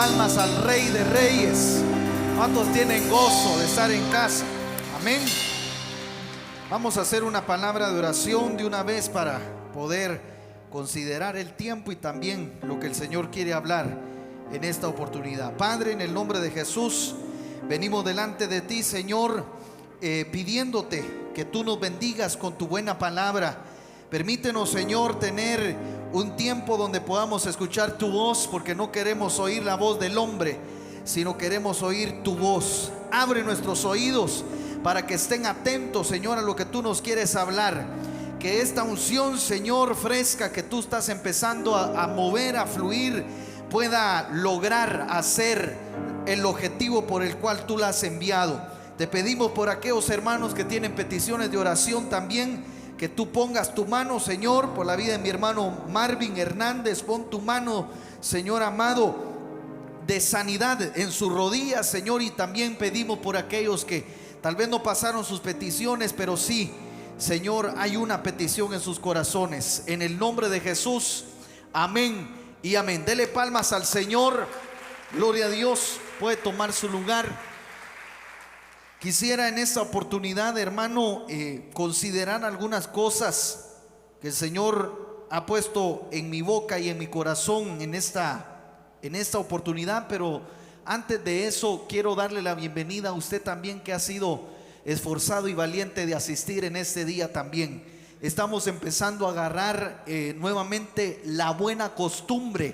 palmas al Rey de Reyes. ¿Cuántos tienen gozo de estar en casa? Amén. Vamos a hacer una palabra de oración de una vez para poder considerar el tiempo y también lo que el Señor quiere hablar en esta oportunidad. Padre, en el nombre de Jesús, venimos delante de ti, Señor, pidiéndote que tú nos bendigas con tu buena palabra. Permítenos, Señor, tener un tiempo donde podamos escuchar tu voz, porque no queremos oír la voz del hombre, sino queremos oír tu voz. Abre nuestros oídos para que estén atentos, Señor, a lo que tú nos quieres hablar. Que esta unción, Señor, fresca que tú estás empezando a mover, a fluir, pueda lograr hacer el objetivo por el cual tú la has enviado. Te pedimos por aquellos hermanos que tienen peticiones de oración también, que tú pongas tu mano, Señor, por la vida de mi hermano Marvin Hernández. Pon tu mano, Señor amado, de sanidad en sus rodillas, Señor. Y también pedimos por aquellos que tal vez no pasaron sus peticiones, pero sí, Señor, hay una petición en sus corazones. En el nombre de Jesús, amén y amén. Dele palmas al Señor. Gloria a Dios. Puede tomar su lugar. Quisiera en esta oportunidad, hermano, considerar algunas cosas que el Señor ha puesto en mi boca y en mi corazón en esta oportunidad. Pero antes de eso, quiero darle la bienvenida a usted también, que ha sido esforzado y valiente de asistir en este día también. Estamos empezando a agarrar nuevamente la buena costumbre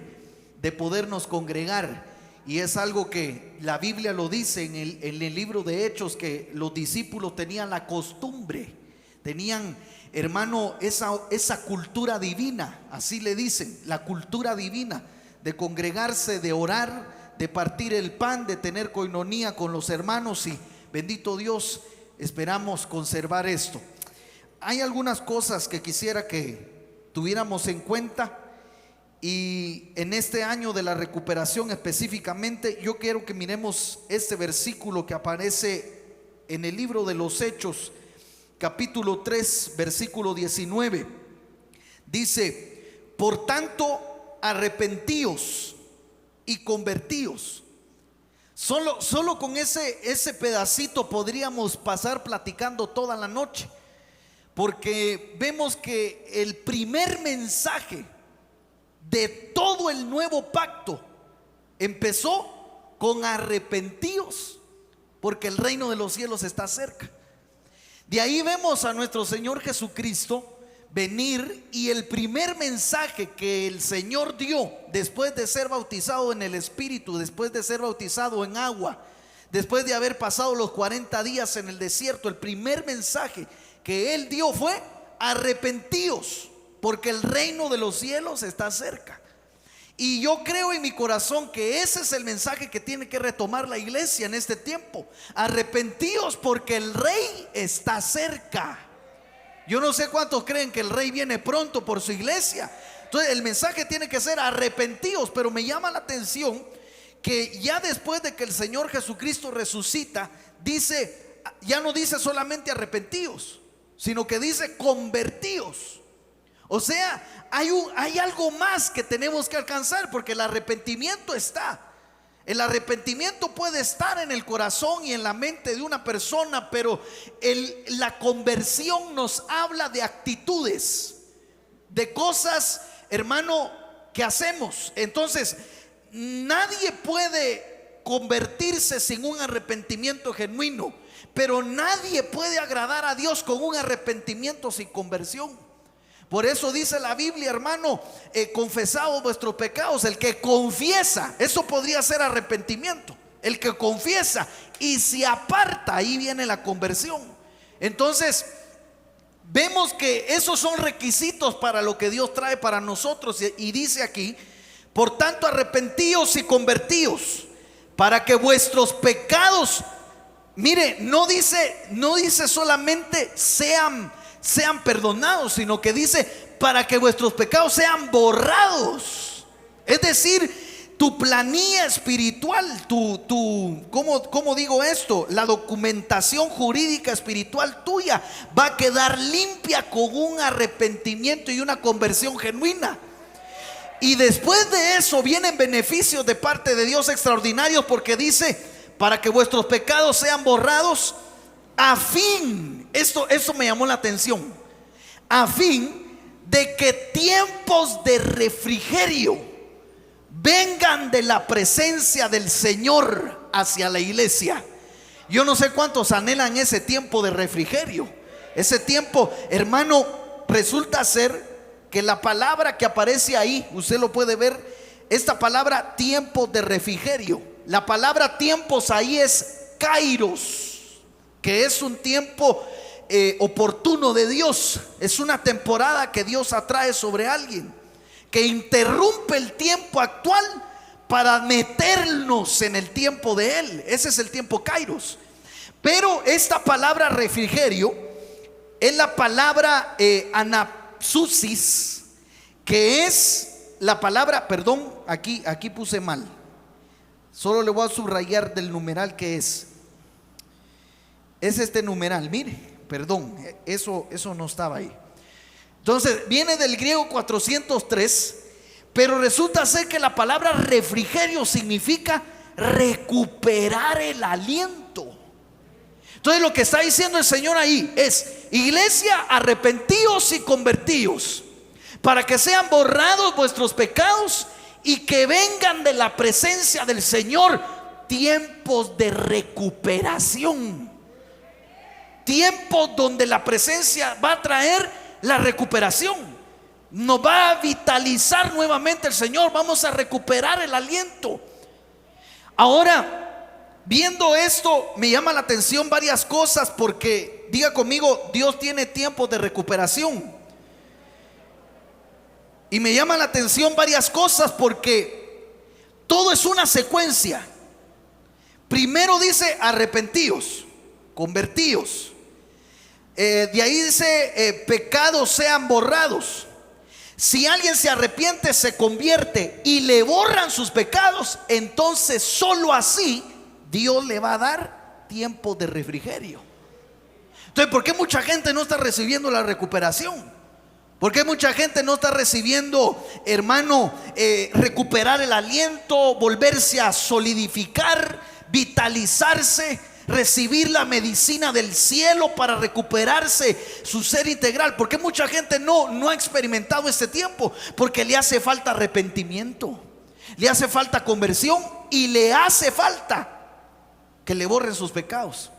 de podernos congregar. Y es algo que la Biblia lo dice en el libro de Hechos, que los discípulos tenían la costumbre, tenían, hermano, esa cultura divina, así le dicen, la cultura divina de congregarse, de orar, de partir el pan, de tener coinonía con los hermanos. Y bendito Dios, esperamos conservar esto. Hay algunas cosas que quisiera que tuviéramos en cuenta. Y en este año de la recuperación específicamente, yo quiero que miremos este versículo que aparece en el libro de los Hechos, capítulo 3, versículo 19. Dice: por tanto, arrepentíos y convertíos. Solo con ese pedacito podríamos pasar platicando toda la noche, porque vemos que el primer mensaje de todo el nuevo pacto empezó con arrepentíos, porque el reino de los cielos está cerca. De ahí vemos a nuestro Señor Jesucristo venir, y el primer mensaje que el Señor dio después de ser bautizado en el Espíritu, después de ser bautizado en agua, después de haber pasado los 40 días en el desierto, el primer mensaje que Él dio fue: arrepentíos, porque el reino de los cielos está cerca. Y yo creo en mi corazón que ese es el mensaje que tiene que retomar la iglesia en este tiempo. Arrepentíos porque el rey está cerca. Yo no sé cuántos creen que el rey viene pronto por su iglesia. Entonces el mensaje tiene que ser: arrepentíos. Pero me llama la atención que ya después de que el Señor Jesucristo resucita, dice, ya no dice solamente arrepentíos, sino que dice convertíos. O sea, hay algo más que tenemos que alcanzar, porque el arrepentimiento está. El arrepentimiento puede estar en el corazón y en la mente de una persona, pero la conversión nos habla de actitudes, de cosas, hermano, que hacemos. Entonces, nadie puede convertirse sin un arrepentimiento genuino, pero nadie puede agradar a Dios con un arrepentimiento sin conversión. Por eso dice la Biblia, hermano, confesaos vuestros pecados. El que confiesa, eso podría ser arrepentimiento. El que confiesa y se aparta, ahí viene la conversión. Entonces, vemos que esos son requisitos para lo que Dios trae para nosotros. Y dice aquí: por tanto, arrepentíos y convertíos, para que vuestros pecados, mire, no dice solamente sean perdonados, sino que dice para que vuestros pecados sean borrados. Es decir, tu planilla espiritual, ¿cómo digo esto? La documentación jurídica espiritual tuya va a quedar limpia con un arrepentimiento y una conversión genuina. Y después de eso vienen beneficios de parte de Dios extraordinarios, porque dice, para que vuestros pecados sean borrados, a fin, esto me llamó la atención, a fin de que tiempos de refrigerio vengan de la presencia del Señor hacia la iglesia. Yo no sé cuántos anhelan ese tiempo de refrigerio. Ese tiempo, hermano, resulta ser que la palabra que aparece ahí, usted lo puede ver, esta palabra tiempo de refrigerio, la palabra tiempos ahí es kairos, que es un tiempo oportuno de Dios. Es una temporada que Dios atrae sobre alguien, que interrumpe el tiempo actual para meternos en el tiempo de Él. Ese es el tiempo kairos. Pero esta palabra refrigerio es la palabra anapsusis, que es la palabra, perdón, aquí puse mal, solo le voy a subrayar del numeral que es este numeral, mire, perdón, eso no estaba ahí. Entonces viene del griego 403, pero resulta ser que la palabra refrigerio significa recuperar el aliento. Entonces lo que está diciendo el Señor ahí es: iglesia, arrepentíos y convertíos, para que sean borrados vuestros pecados y que vengan de la presencia del Señor tiempos de recuperación, tiempos donde la presencia va a traer la recuperación, nos va a vitalizar nuevamente el Señor, vamos a recuperar el aliento. Ahora, viendo esto, me llama la atención varias cosas, porque diga conmigo, Dios tiene tiempos de recuperación. Y me llama la atención varias cosas, porque todo es una secuencia. Primero dice arrepentíos, convertíos. De ahí dice pecados sean borrados. Si alguien se arrepiente, se convierte y le borran sus pecados, entonces solo así Dios le va a dar tiempo de refrigerio. Entonces, ¿por qué mucha gente no está recibiendo la recuperación? ¿Por qué mucha gente no está recibiendo, hermano, recuperar el aliento, volverse a solidificar, vitalizarse, recibir la medicina del cielo para recuperarse su ser integral? ¿Por qué mucha gente no ha experimentado este tiempo? Porque le hace falta arrepentimiento, le hace falta conversión y le hace falta que le borren sus pecados.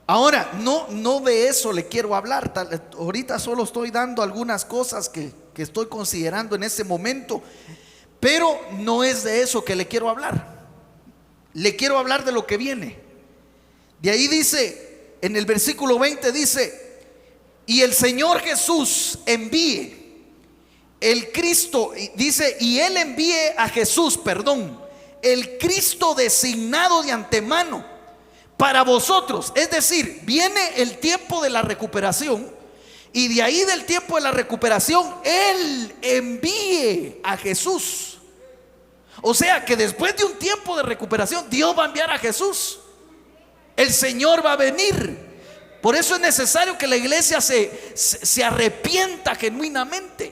Ahora, no de eso le quiero hablar. Ahorita solo estoy dando algunas cosas que estoy considerando en este momento, pero no es de eso que le quiero hablar. Le quiero hablar de lo que viene. De ahí dice, en el versículo 20 dice: y el Señor Jesús envíe el Cristo, dice, y Él envíe a Jesús, perdón, el Cristo designado de antemano para vosotros. Es decir, viene el tiempo de la recuperación, y de ahí del tiempo de la recuperación Él envíe a Jesús. O sea que después de un tiempo de recuperación, Dios va a enviar a Jesús. El Señor va a venir. Por eso es necesario que la iglesia se arrepienta genuinamente.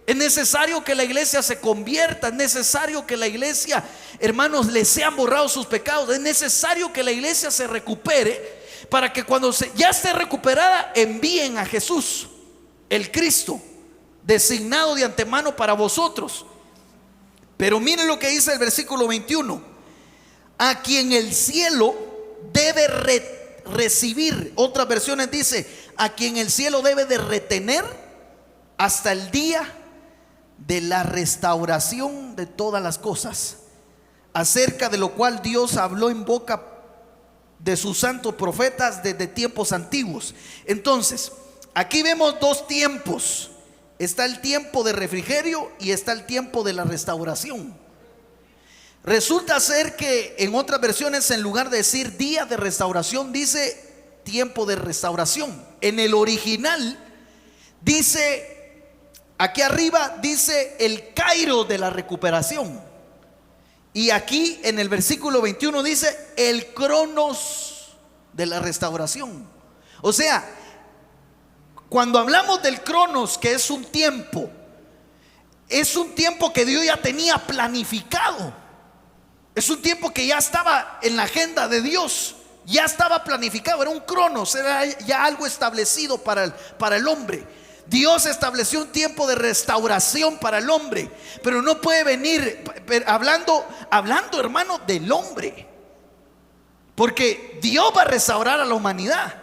Es necesario que la iglesia se convierta. Es necesario que la iglesia, hermanos, le sean borrados sus pecados. Es necesario que la iglesia se recupere, para que cuando ya esté recuperada, envíen a Jesús, el Cristo designado de antemano para vosotros. Pero miren lo que dice el versículo 21: a quien el cielo debe recibir. Otras versiones dice: a quien el cielo debe de retener hasta el día de la restauración de todas las cosas, acerca de lo cual Dios habló en boca de sus santos profetas desde tiempos antiguos. Entonces, aquí vemos dos tiempos. Está el tiempo de refrigerio y está el tiempo de la restauración. Resulta ser que en otras versiones, en lugar de decir día de restauración, dice tiempo de restauración. En el original dice, aquí arriba dice el Cairo de la recuperación, y aquí en el versículo 21 dice el Cronos de la restauración. O sea, cuando hablamos del Cronos, que es un tiempo, es un tiempo que Dios ya tenía planificado. Es un tiempo que ya estaba en la agenda de Dios. Ya estaba planificado, era un cronos, era ya algo establecido para el hombre. Dios estableció un tiempo de restauración para el hombre, pero no puede venir hablando, hermano, del hombre, porque Dios va a restaurar a la humanidad,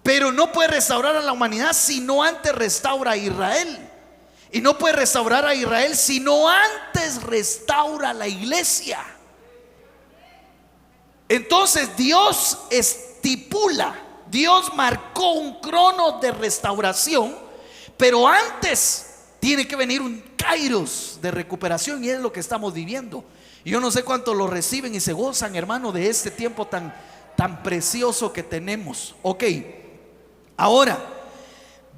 pero no puede restaurar a la humanidad si no antes restaura a Israel. Y no puede restaurar a Israel si no antes restaura a la iglesia. Entonces Dios estipula, Dios marcó un crono de restauración, pero antes tiene que venir un kairos de recuperación, y es lo que estamos viviendo. Yo no sé cuántos lo reciben y se gozan, hermano, de este tiempo tan precioso que tenemos. Ok, ahora,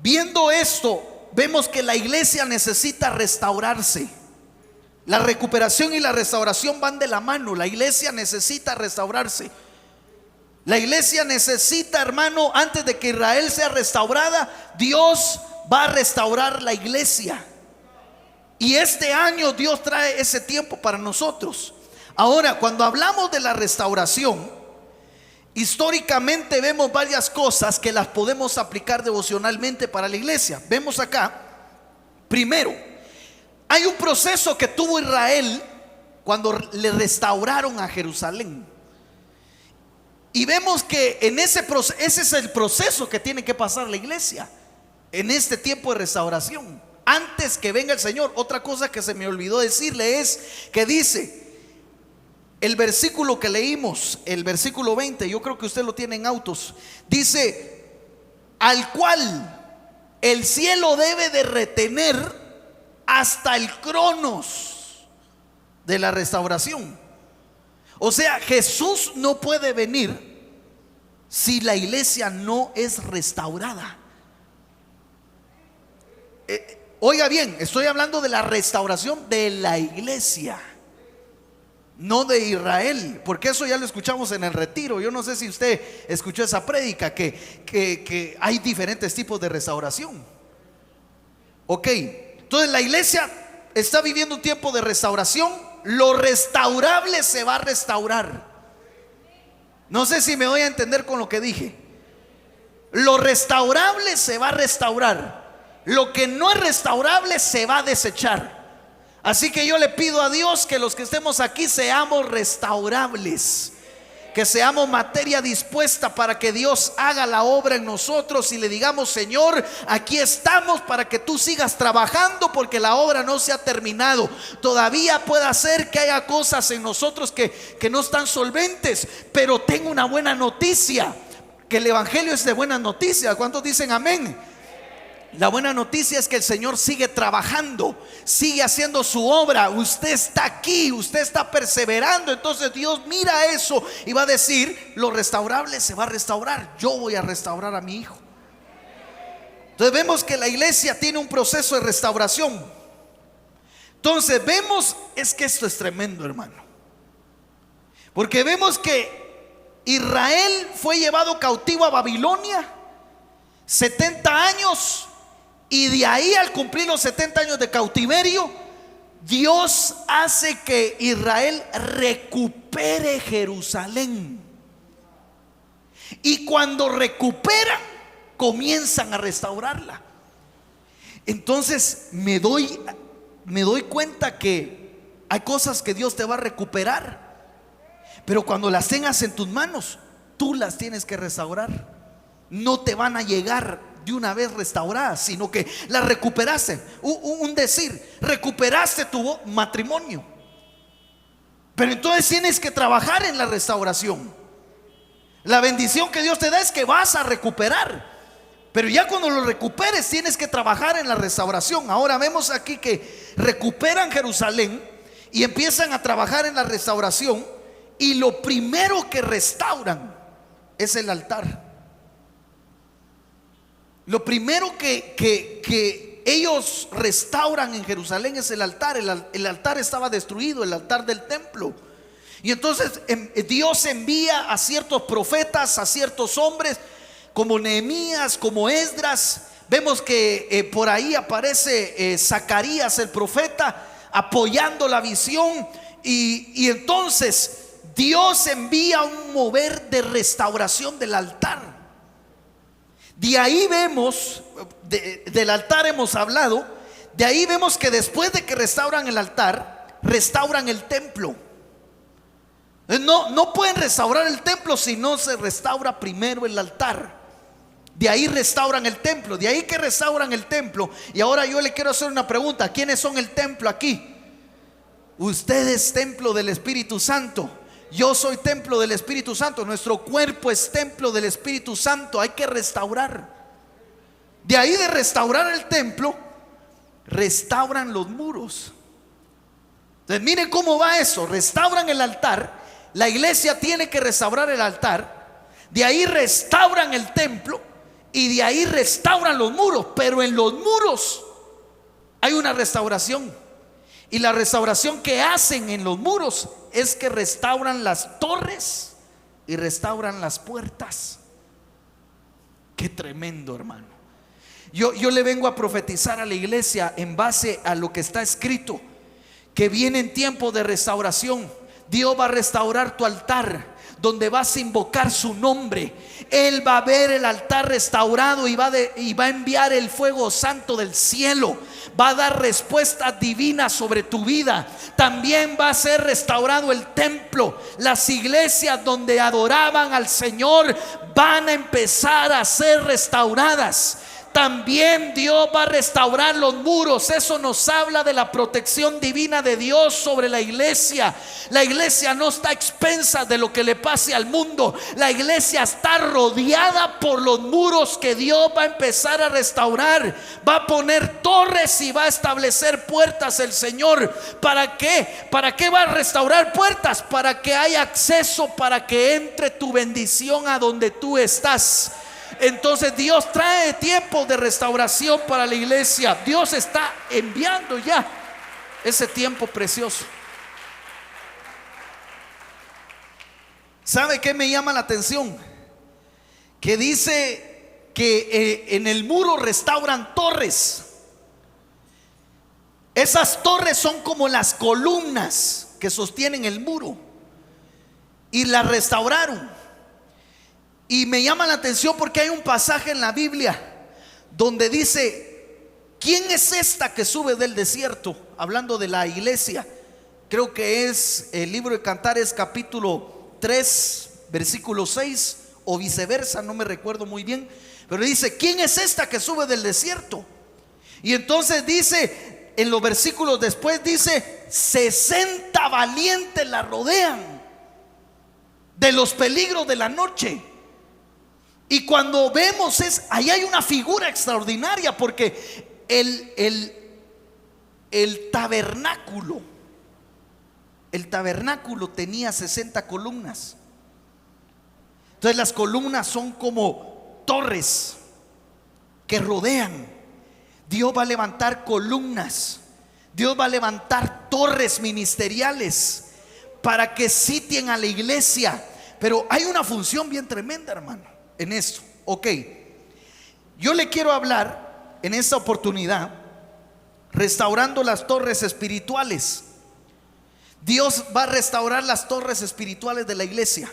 viendo esto, vemos que la iglesia necesita restaurarse. La recuperación y la restauración van de la mano. La iglesia necesita restaurarse. La iglesia necesita, hermano, antes de que Israel sea restaurada, Dios va a restaurar la iglesia. Y este año Dios trae ese tiempo para nosotros. Ahora, cuando hablamos de la restauración, históricamente vemos varias cosas que las podemos aplicar devocionalmente para la iglesia. Vemos acá, primero, hay un proceso que tuvo Israel cuando le restauraron a Jerusalén. Y vemos que en ese es el proceso que tiene que pasar la iglesia en este tiempo de restauración, antes que venga el Señor. Otra cosa que se me olvidó decirle es que dice el versículo que leímos, el versículo 20, yo creo que usted lo tiene en autos, dice: al cual el cielo debe de retener hasta el cronos de la restauración. O sea, Jesús no puede venir si la iglesia no es restaurada. Oiga bien, estoy hablando de la restauración de la iglesia, no de Israel, porque eso ya lo escuchamos en el retiro. Yo no sé si usted escuchó esa prédica, que hay diferentes tipos de restauración. Ok, entonces la iglesia está viviendo un tiempo de restauración. Lo restaurable se va a restaurar. No sé si me voy a entender con lo que dije. Lo restaurable se va a restaurar. Lo que no es restaurable se va a desechar. Así que yo le pido a Dios que los que estemos aquí seamos restaurables, que seamos materia dispuesta para que Dios haga la obra en nosotros y le digamos: Señor, aquí estamos para que tú sigas trabajando, porque la obra no se ha terminado. Todavía puede ser que haya cosas en nosotros que no están solventes, pero tengo una buena noticia, que el evangelio es de buenas noticias. ¿Cuántos dicen amén? La buena noticia es que el Señor sigue trabajando, sigue haciendo su obra. Usted está aquí, usted está perseverando. Entonces Dios mira eso y va a decir: lo restaurable se va a restaurar. Yo voy a restaurar a mi hijo. Entonces vemos que la iglesia tiene un proceso de restauración. Entonces vemos, es que esto es tremendo, hermano, porque vemos que Israel fue llevado cautivo a Babilonia 70 años. Y de ahí, al cumplir los 70 años de cautiverio, Dios hace que Israel recupere Jerusalén. Y cuando recuperan, comienzan a restaurarla. Entonces me doy cuenta que hay cosas que Dios te va a recuperar, pero cuando las tengas en tus manos, tú las tienes que restaurar. No te van a llegar de una vez restauradas, sino que la recuperaste. Un decir, recuperaste tu matrimonio, pero entonces tienes que trabajar en la restauración. La bendición que Dios te da es que vas a recuperar, pero ya cuando lo recuperes tienes que trabajar en la restauración. Ahora vemos aquí que recuperan Jerusalén y empiezan a trabajar en la restauración, y lo primero que restauran es el altar. Lo primero que ellos restauran en Jerusalén es el altar. El altar estaba destruido, el altar del templo. Y entonces Dios envía a ciertos profetas, a ciertos hombres como Nehemías, como Esdras, Vemos que por ahí aparece Zacarías el profeta apoyando la visión, y entonces Dios envía un mover de restauración del altar. De ahí vemos, del altar hemos hablado, de ahí vemos que después de que restauran el altar, restauran el templo. No pueden restaurar el templo si no se restaura primero el altar. De ahí restauran el templo, de ahí que restauran el templo. Y ahora yo le quiero hacer una pregunta: ¿quiénes son el templo aquí? Usted es templo del Espíritu Santo. Yo soy templo del Espíritu Santo. Nuestro cuerpo es templo del Espíritu Santo. Hay que restaurar. De ahí de restaurar el templo, restauran los muros. Entonces miren cómo va eso. Restauran el altar. La iglesia tiene que restaurar el altar. De ahí restauran el templo. Y de ahí restauran los muros. Pero en los muros hay una restauración. Y la restauración que hacen en los muros es que restauran las torres y restauran las puertas. Qué tremendo, hermano. Yo le vengo a profetizar a la iglesia en base a lo que está escrito, que viene en tiempo de restauración. Dios va a restaurar tu altar, donde vas a invocar su nombre. Él va a ver el altar restaurado y va a enviar el fuego santo del cielo. Va a dar respuestas divinas sobre tu vida. También va a ser restaurado el templo. Las iglesias donde adoraban al Señor van a empezar a ser restauradas. También Dios va a restaurar los muros. Eso nos habla de la protección divina de Dios sobre la iglesia. La iglesia no está expensa de lo que le pase al mundo. La iglesia está rodeada por los muros que Dios va a empezar a restaurar. Va a poner torres y va a establecer puertas el Señor. ¿Para qué? ¿Para qué va a restaurar puertas? Para que haya acceso, para que entre tu bendición a donde tú estás. Entonces Dios trae tiempo de restauración para la iglesia. Dios está enviando ya ese tiempo precioso. ¿Sabe qué me llama la atención? Que dice que en el muro restauran torres. Esas torres son como las columnas que sostienen el muro, y las restauraron. Y me llama la atención porque hay un pasaje en la Biblia donde dice: ¿quién es esta que sube del desierto? Hablando de la iglesia. Creo que es el libro de Cantares capítulo 3 versículo 6 o viceversa, no me recuerdo muy bien. Pero dice: ¿quién es esta que sube del desierto? Y entonces dice, en los versículos después dice: 60 valientes la rodean de los peligros de la noche. Y cuando vemos ahí hay una figura extraordinaria, porque el tabernáculo tenía 60 columnas. Entonces las columnas son como torres que rodean. Dios va a levantar columnas. Dios va a levantar torres ministeriales para que sitien a la iglesia. Pero hay una función bien tremenda, hermano, en esto. Ok, yo le quiero hablar en esta oportunidad restaurando las torres espirituales. Dios va a restaurar las torres espirituales de la iglesia.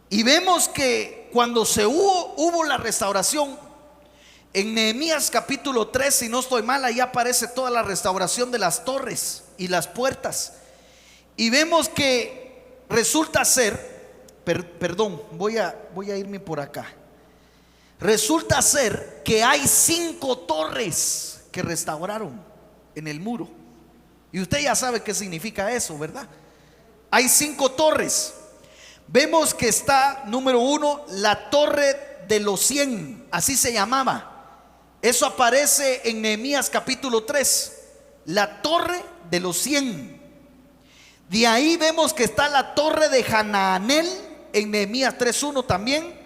Y vemos que cuando hubo la restauración en Nehemías capítulo 3, si no estoy mal, ahí aparece toda la restauración de las torres y las puertas. Y vemos que resulta ser, voy a irme por acá. Resulta ser que hay 5 torres que restauraron en el muro. Y usted ya sabe qué significa eso, ¿verdad? Hay 5 torres. Vemos que está, número 1, la torre de los 100, así se llamaba. Eso aparece en Nehemías capítulo 3, la torre de los 100. De ahí vemos que está la torre de Hanaanel en Nehemías 3:1 también.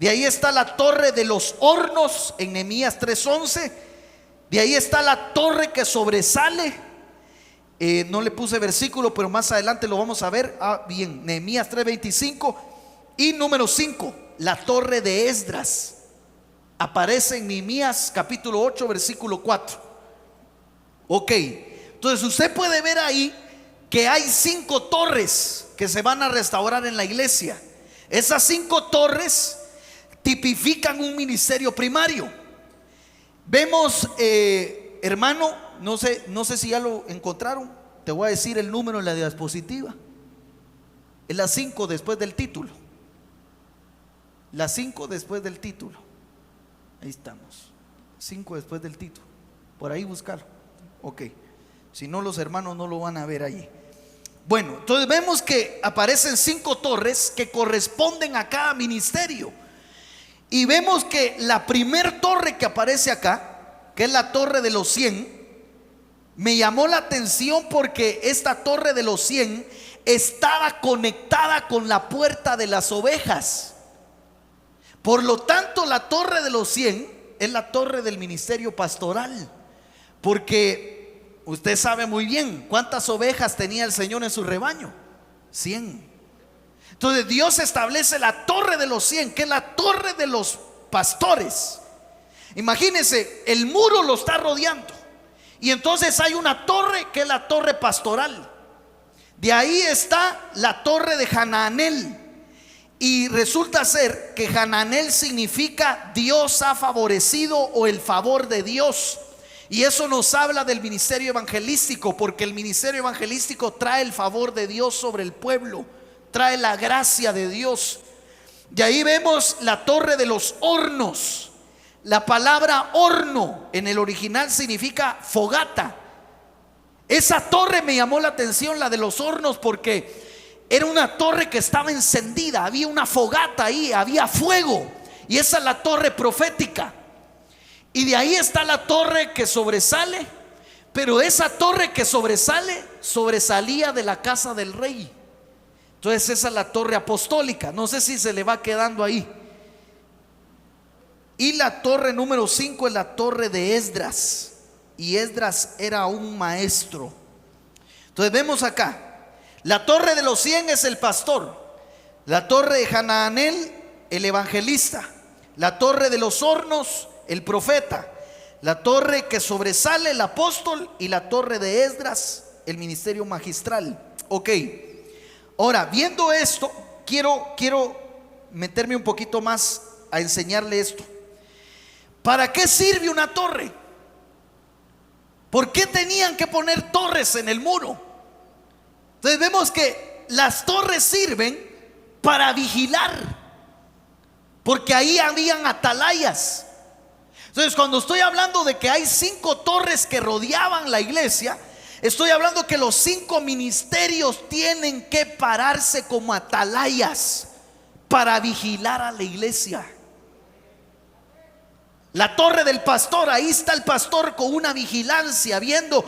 De ahí está la torre de los hornos en Nehemías 3:11. De ahí está la torre que sobresale. No le puse versículo, pero más adelante lo vamos a ver. Bien, Nehemías 3:25. Y número 5, la torre de Esdras. aparece en Nehemías capítulo 8 versículo 4. Ok, entonces usted puede ver ahí que hay 5 torres que se van a restaurar en la iglesia. Esas 5 torres tipifican un ministerio primario. Vemos, hermano, no sé si ya lo encontraron. Te voy a decir el número en la diapositiva. Es la 5 después del título. La 5 después del título. Ahí estamos. 5 después del título. Por ahí buscarlo. Ok. Si no, los hermanos no lo van a ver allí. Bueno, entonces vemos que aparecen 5 torres que corresponden a cada ministerio. Y vemos que la primer torre que aparece acá, que es la torre de los 100, me llamó la atención porque esta torre de los 100 estaba conectada con la puerta de las ovejas. Por lo tanto, la torre de los 100 es la torre del ministerio pastoral. Porque usted sabe muy bien cuántas ovejas tenía el Señor en su rebaño. 100. Entonces Dios establece la torre de los 100, que es la torre de los pastores. Imagínense, el muro lo está rodeando. Y entonces hay una torre que es la torre pastoral. De ahí está la torre de Hananel. Y resulta ser que Hananel significa Dios ha favorecido o el favor de Dios. Y eso nos habla del ministerio evangelístico, porque el ministerio evangelístico trae el favor de Dios sobre el pueblo, trae la gracia de Dios. Y ahí vemos la torre de los hornos. La palabra horno en el original significa fogata. Esa torre me llamó la atención, la de los hornos, porque era una torre que estaba encendida, había una fogata ahí, había fuego. Y esa es la torre profética. Y de ahí está la torre que sobresale. Pero esa torre que sobresale, sobresalía de la casa del rey. Entonces esa es la torre apostólica. No sé si se le va quedando ahí. Y la torre número 5 es la torre de Esdras. Y Esdras era un maestro. Entonces vemos acá, la torre de los 100 es el pastor. La torre de Hananel, el evangelista. La torre de los hornos, el profeta. La torre que sobresale, el apóstol. Y la torre de Esdras, el ministerio magistral. Ok. Ahora, viendo esto, quiero meterme un poquito más a enseñarle esto. ¿Para qué sirve una torre? ¿Por qué tenían que poner torres en el muro? Entonces vemos que las torres sirven para vigilar, porque ahí habían atalayas. Entonces cuando estoy hablando de que hay 5 torres que rodeaban la iglesia, estoy hablando que los 5 ministerios tienen que pararse como atalayas para vigilar a la iglesia. La torre del pastor, ahí está el pastor con una vigilancia, viendo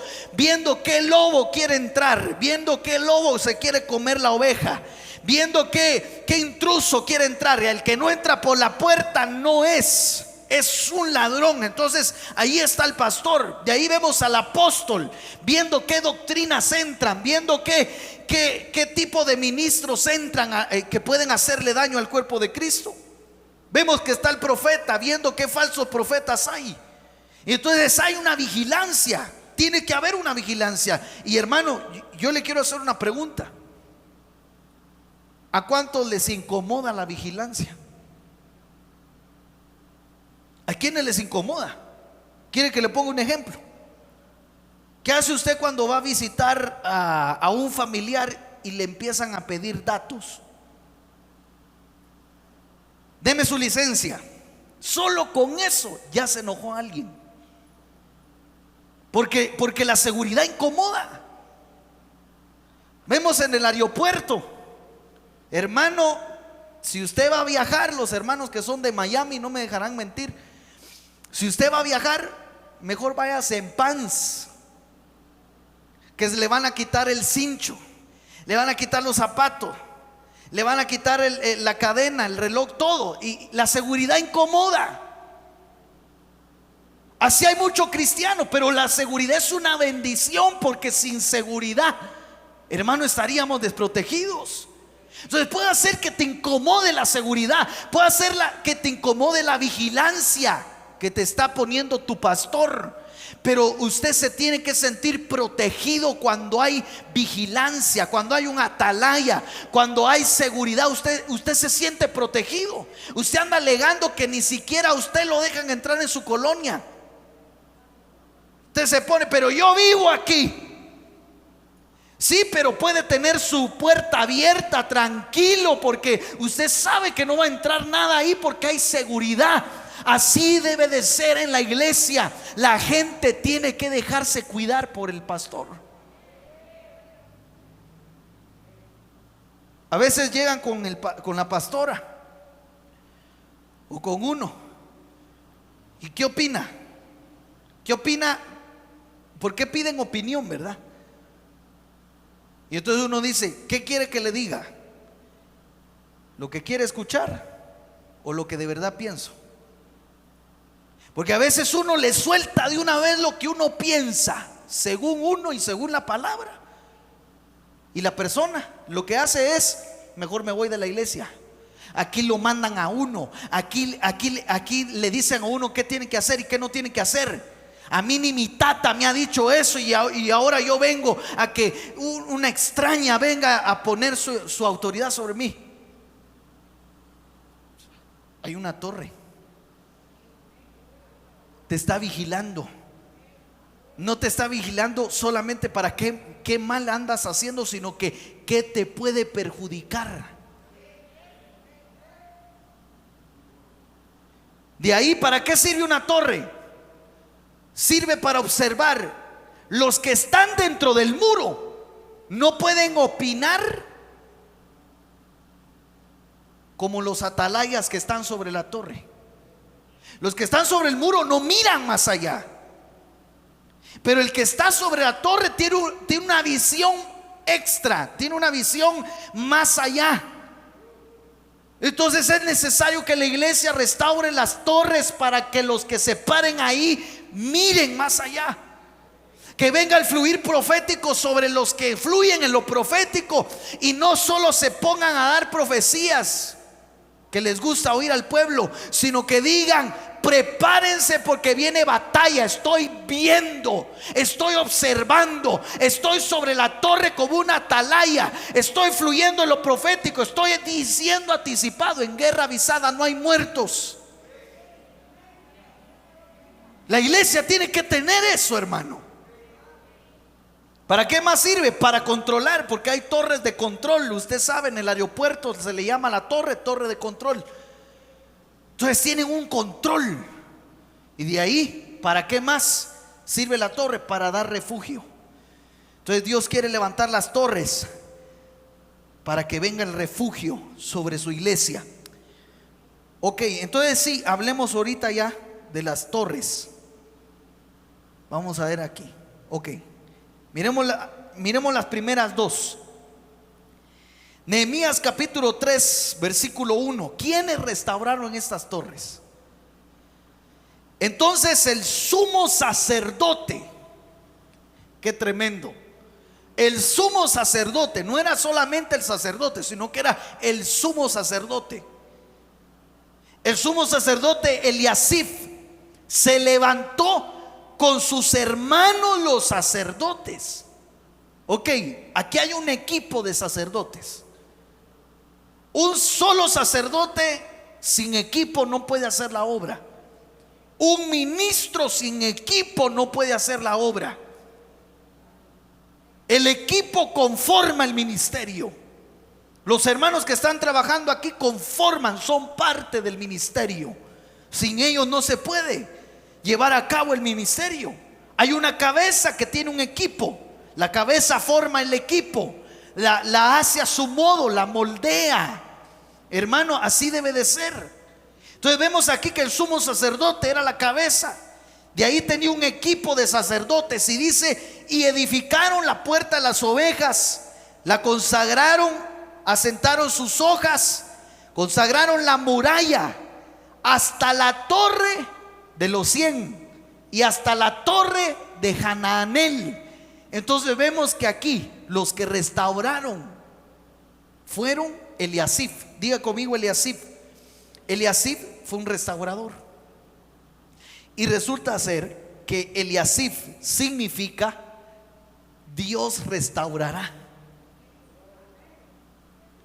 qué lobo quiere entrar, viendo qué lobo se quiere comer la oveja, viendo qué intruso quiere entrar. Y el que no entra por la puerta no es un ladrón. Entonces ahí está el pastor. De ahí vemos al apóstol, viendo qué doctrinas entran, viendo qué tipo de ministros entran que pueden hacerle daño al cuerpo de Cristo. Vemos que está el profeta, viendo qué falsos profetas hay. Y entonces hay una vigilancia. Tiene que haber una vigilancia. Y hermano, yo le quiero hacer una pregunta. ¿A cuántos les incomoda la vigilancia? ¿A quiénes les incomoda? ¿Quiere que le ponga un ejemplo? ¿Qué hace usted cuando va a visitar a un familiar y le empiezan a pedir datos? Deme su licencia. Solo con eso ya se enojó alguien. Porque la seguridad incomoda. Vemos en el aeropuerto, hermano, si usted va a viajar, los hermanos que son de Miami no me dejarán mentir. Si usted va a viajar, mejor váyase en pants, que le van a quitar el cincho, le van a quitar los zapatos, le van a quitar la cadena, el reloj, todo. Y la seguridad incomoda. Así hay mucho cristiano, pero la seguridad es una bendición, porque sin seguridad, hermano, estaríamos desprotegidos. Entonces puede hacer que te incomode la seguridad, puede hacer que te incomode la vigilancia que te está poniendo tu pastor. Pero usted se tiene que sentir protegido cuando hay vigilancia, cuando hay un atalaya, cuando hay seguridad. Usted se siente protegido. Usted anda alegando que ni siquiera a usted lo dejan entrar en su colonia. Usted se pone, pero yo vivo aquí. Sí, pero puede tener su puerta abierta, tranquilo, porque usted sabe que no va a entrar nada ahí porque hay seguridad. Así debe de ser en la iglesia. La gente tiene que dejarse cuidar por el pastor. A veces llegan con la pastora o con uno. ¿Y qué opina? ¿Qué opina? ¿Por qué piden opinión, verdad? Y entonces uno dice, ¿qué quiere que le diga? ¿Lo que quiere escuchar o lo que de verdad pienso? Porque a veces uno le suelta de una vez lo que uno piensa, según uno y según la palabra. Y la persona lo que hace es, mejor me voy de la iglesia. Aquí lo mandan a uno, aquí le dicen a uno qué tiene que hacer y qué no tiene que hacer. A mí ni mi tata me ha dicho eso, y ahora yo vengo a que una extraña venga a poner su autoridad sobre mí. Hay una torre, te está vigilando. No te está vigilando solamente para qué mal andas haciendo, sino que qué te puede perjudicar. De ahí, ¿para qué sirve una torre? Sirve para observar. Los que están dentro del muro no pueden opinar como los atalayas que están sobre la torre. Los que están sobre el muro no miran más allá, pero el que está sobre la torre tiene una visión extra, tiene una visión más allá. Entonces es necesario que la iglesia restaure las torres para que los que se paren ahí miren más allá. Que venga el fluir profético sobre los que fluyen en lo profético, y no solo se pongan a dar profecías que les gusta oír al pueblo, sino que digan: prepárense porque viene batalla. Estoy viendo, estoy observando, estoy sobre la torre como una atalaya, estoy fluyendo en lo profético, estoy diciendo anticipado: en guerra avisada no hay muertos. La iglesia tiene que tener eso, hermano. ¿Para qué más sirve? Para controlar, porque hay torres de control. Usted sabe, en el aeropuerto se le llama la torre de control. Entonces tienen un control. Y de ahí, ¿para qué más sirve la torre? Para dar refugio. Entonces Dios quiere levantar las torres para que venga el refugio sobre su iglesia. Ok, entonces sí, hablemos ahorita ya de las torres. Vamos a ver aquí. Ok, miremos las primeras dos. Nehemías capítulo 3 versículo 1. ¿Quiénes restauraron estas torres? Entonces el sumo sacerdote, qué tremendo, el sumo sacerdote, no era solamente el sacerdote, sino que era el sumo sacerdote. El sumo sacerdote Eliasif se levantó con sus hermanos los sacerdotes. Ok, aquí hay un equipo de sacerdotes. Un solo sacerdote sin equipo no puede hacer la obra. Un ministro sin equipo no puede hacer la obra. El equipo conforma el ministerio. Los hermanos que están trabajando aquí conforman, son parte del ministerio. Sin ellos no se puede llevar a cabo el ministerio. Hay una cabeza que tiene un equipo. La cabeza forma el equipo, la hace a su modo, la moldea. Hermano, así debe de ser. Entonces vemos aquí que el sumo sacerdote era la cabeza. De ahí tenía un equipo de sacerdotes, y dice: y edificaron la puerta de las ovejas, la consagraron, asentaron sus hojas, consagraron la muralla hasta la torre de los 100 y hasta la torre de Hanaanel. Entonces vemos que aquí los que restauraron fueron Eliasib. Diga conmigo Eliasib. Eliasib fue un restaurador. Y resulta ser que Eliasib significa Dios restaurará.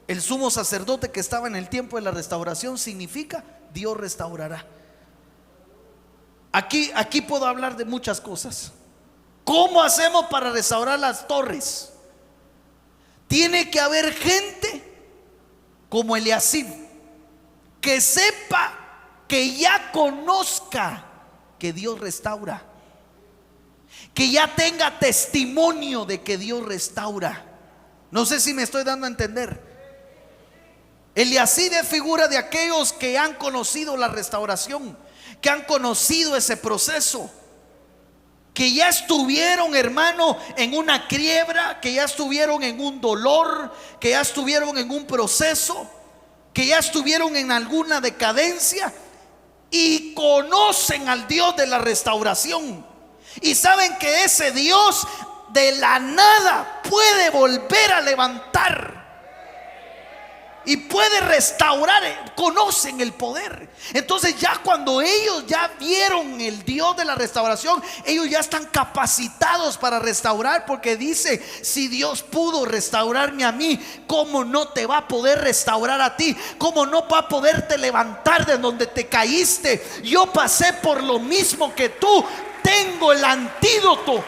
El sumo sacerdote que estaba en el tiempo de la restauración significa Dios restaurará. Aquí puedo hablar de muchas cosas. ¿Cómo hacemos para restaurar las torres? Tiene que haber gente como Eliasib que sepa, que ya conozca que Dios restaura, que ya tenga testimonio de que Dios restaura. No sé si me estoy dando a entender. Eliasib es figura de aquellos que han conocido la restauración, que han conocido ese proceso, que ya estuvieron, hermano, en una quiebra, que ya estuvieron en un dolor, que ya estuvieron en un proceso, que ya estuvieron en alguna decadencia y conocen al Dios de la restauración y saben que ese Dios de la nada puede volver a levantar y puede restaurar. Conocen el poder. Entonces ya cuando ellos ya vieron el Dios de la restauración, ellos ya están capacitados para restaurar, porque dice: si Dios pudo restaurarme a mí, ¿cómo no te va a poder restaurar a ti? ¿Cómo no va a poderte levantar de donde te caíste? Yo pasé por lo mismo que tú, tengo el antídoto.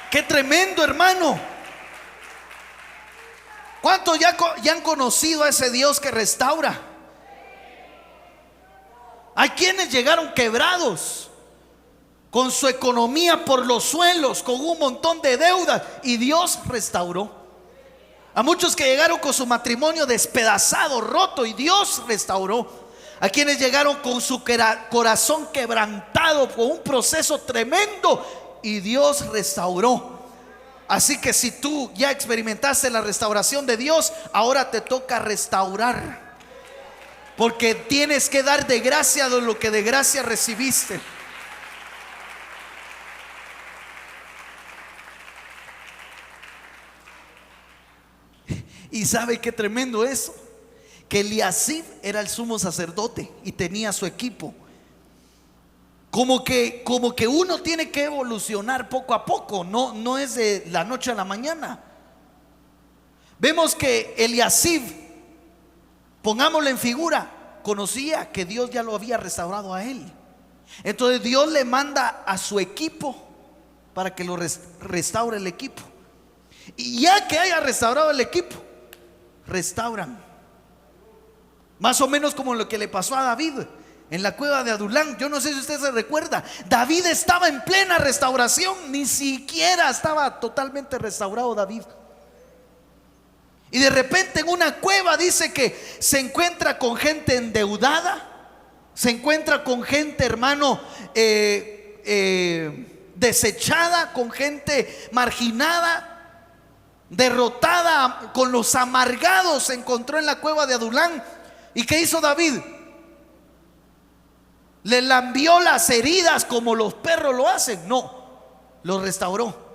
Qué tremendo, hermano. ¿Cuántos ya han conocido a ese Dios que restaura? Hay quienes llegaron quebrados, con su economía por los suelos, con un montón de deudas, y Dios restauró. A muchos que llegaron con su matrimonio despedazado, roto, y Dios restauró. A quienes llegaron con su corazón quebrantado, con un proceso tremendo, y Dios restauró. Así que si tú ya experimentaste la restauración de Dios, ahora te toca restaurar, porque tienes que dar de gracia de lo que de gracia recibiste. Y sabe qué tremendo eso, que Eliasib era el sumo sacerdote y tenía su equipo. Como que uno tiene que evolucionar poco a poco, no es de la noche a la mañana. Vemos que Eliasib, pongámoslo en figura, conocía que Dios ya lo había restaurado a él. Entonces Dios le manda a su equipo para que lo restaure el equipo. Y ya que haya restaurado el equipo, restauran. Más o menos como lo que le pasó a David en la cueva de Adulán. Yo no sé si usted se recuerda. David estaba en plena restauración, ni siquiera estaba totalmente restaurado David. Y de repente en una cueva dice que se encuentra con gente endeudada, se encuentra con gente, hermano, desechada, con gente marginada, derrotada, con los amargados. Se encontró en la cueva de Adulán. ¿Y qué hizo David? ¿Le lambió las heridas como los perros lo hacen? No, lo restauró.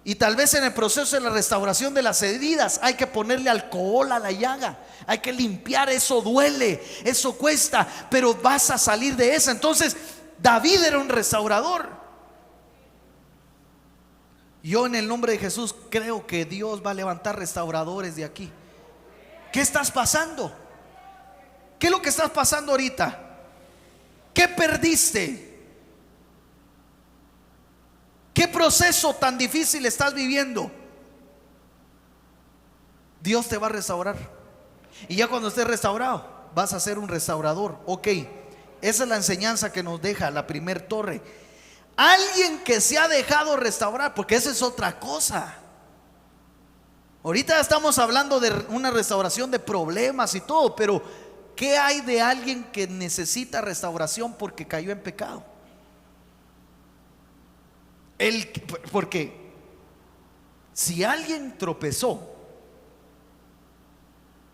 Y tal vez en el proceso de la restauración de las heridas hay que ponerle alcohol a la llaga, hay que limpiar. Eso duele, eso cuesta, pero vas a salir de esa. Entonces David era un restaurador. Yo en el nombre de Jesús creo que Dios va a levantar restauradores de aquí. ¿Qué estás pasando? ¿Qué es lo que estás pasando ahorita? ¿Qué perdiste? ¿Qué proceso tan difícil estás viviendo? Dios te va a restaurar. Y ya cuando estés restaurado, vas a ser un restaurador. Ok, esa es la enseñanza que nos deja la primer torre. Alguien que se ha dejado restaurar, porque esa es otra cosa. Ahorita estamos hablando de una restauración de problemas y todo, pero ¿qué hay de alguien que necesita restauración porque cayó en pecado? Porque si alguien tropezó,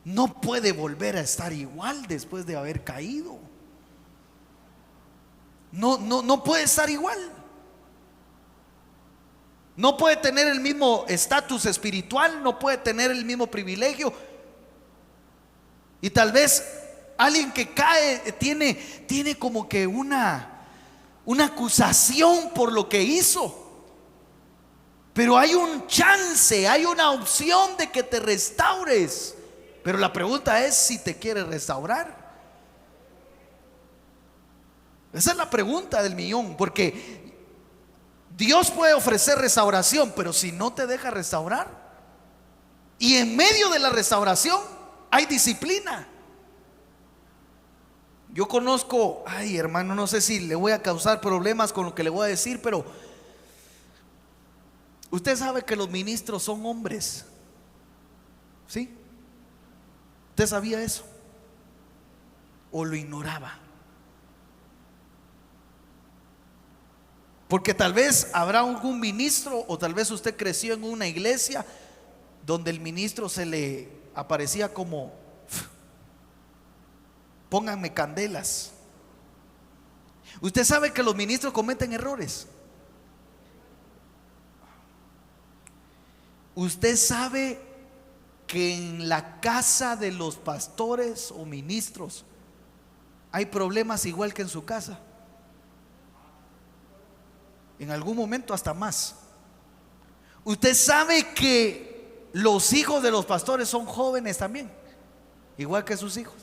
no puede volver a estar igual después de haber caído. No puede estar igual. no puede tener el mismo estatus espiritual, no puede tener el mismo privilegio. Y tal vez alguien que cae tiene como que una acusación por lo que hizo. Pero hay un chance, hay una opción de que te restaures. Pero la pregunta es si te quieres restaurar. Esa es la pregunta del millón, porque Dios puede ofrecer restauración, pero si no te deja restaurar, y en medio de la restauración hay disciplina. Yo conozco, ay hermano, no sé si le voy a causar problemas con lo que le voy a decir, pero usted sabe que los ministros son hombres, ¿sí? ¿Usted sabía eso? ¿O lo ignoraba? Porque tal vez habrá algún ministro, o tal vez usted creció en una iglesia donde el ministro se le aparecía como, pónganme candelas. Usted sabe que los ministros cometen errores. Usted sabe que en la casa de los pastores o ministros hay problemas igual que en su casa. En algún momento hasta más. Usted sabe que los hijos de los pastores son jóvenes también, igual que sus hijos.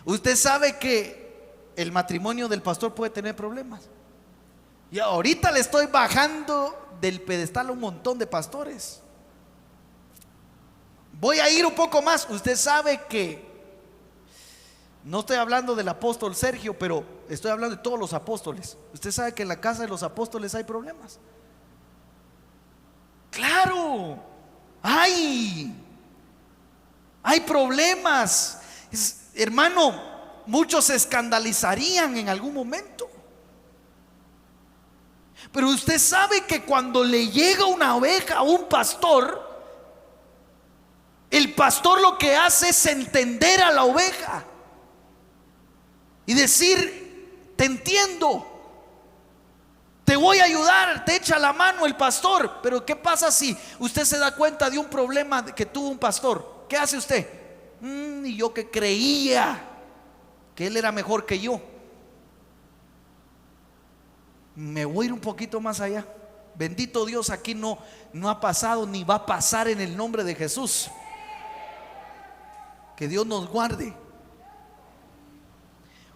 Usted sabe que el matrimonio del pastor puede tener problemas. Y ahorita le estoy bajando del pedestal a un montón de pastores. Voy a ir un poco más. Usted sabe que, no estoy hablando del apóstol Sergio, pero estoy hablando de todos los apóstoles. Usted sabe que en la casa de los apóstoles hay problemas. Claro, hay problemas. Hermano, muchos se escandalizarían en algún momento. Pero usted sabe que cuando le llega una oveja a un pastor, el pastor lo que hace es entender a la oveja y decir: te entiendo, te voy a ayudar, te echa la mano el pastor. Pero ¿qué pasa si usted se da cuenta de un problema que tuvo un pastor? ¿Qué hace usted? Y yo que creía que él era mejor que yo, me voy a ir un poquito más allá. Bendito Dios, aquí no ha pasado ni va a pasar en el nombre de Jesús. Que Dios nos guarde.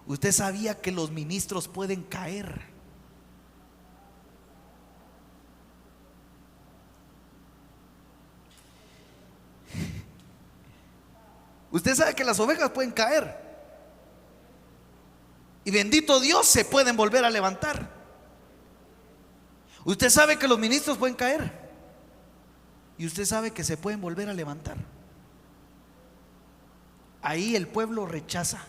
Usted sabía que los ministros pueden caer. Usted sabe que las ovejas pueden caer. Y bendito Dios, se pueden volver a levantar. Usted sabe que los ministros pueden caer. Y usted sabe que se pueden volver a levantar. Ahí el pueblo rechaza.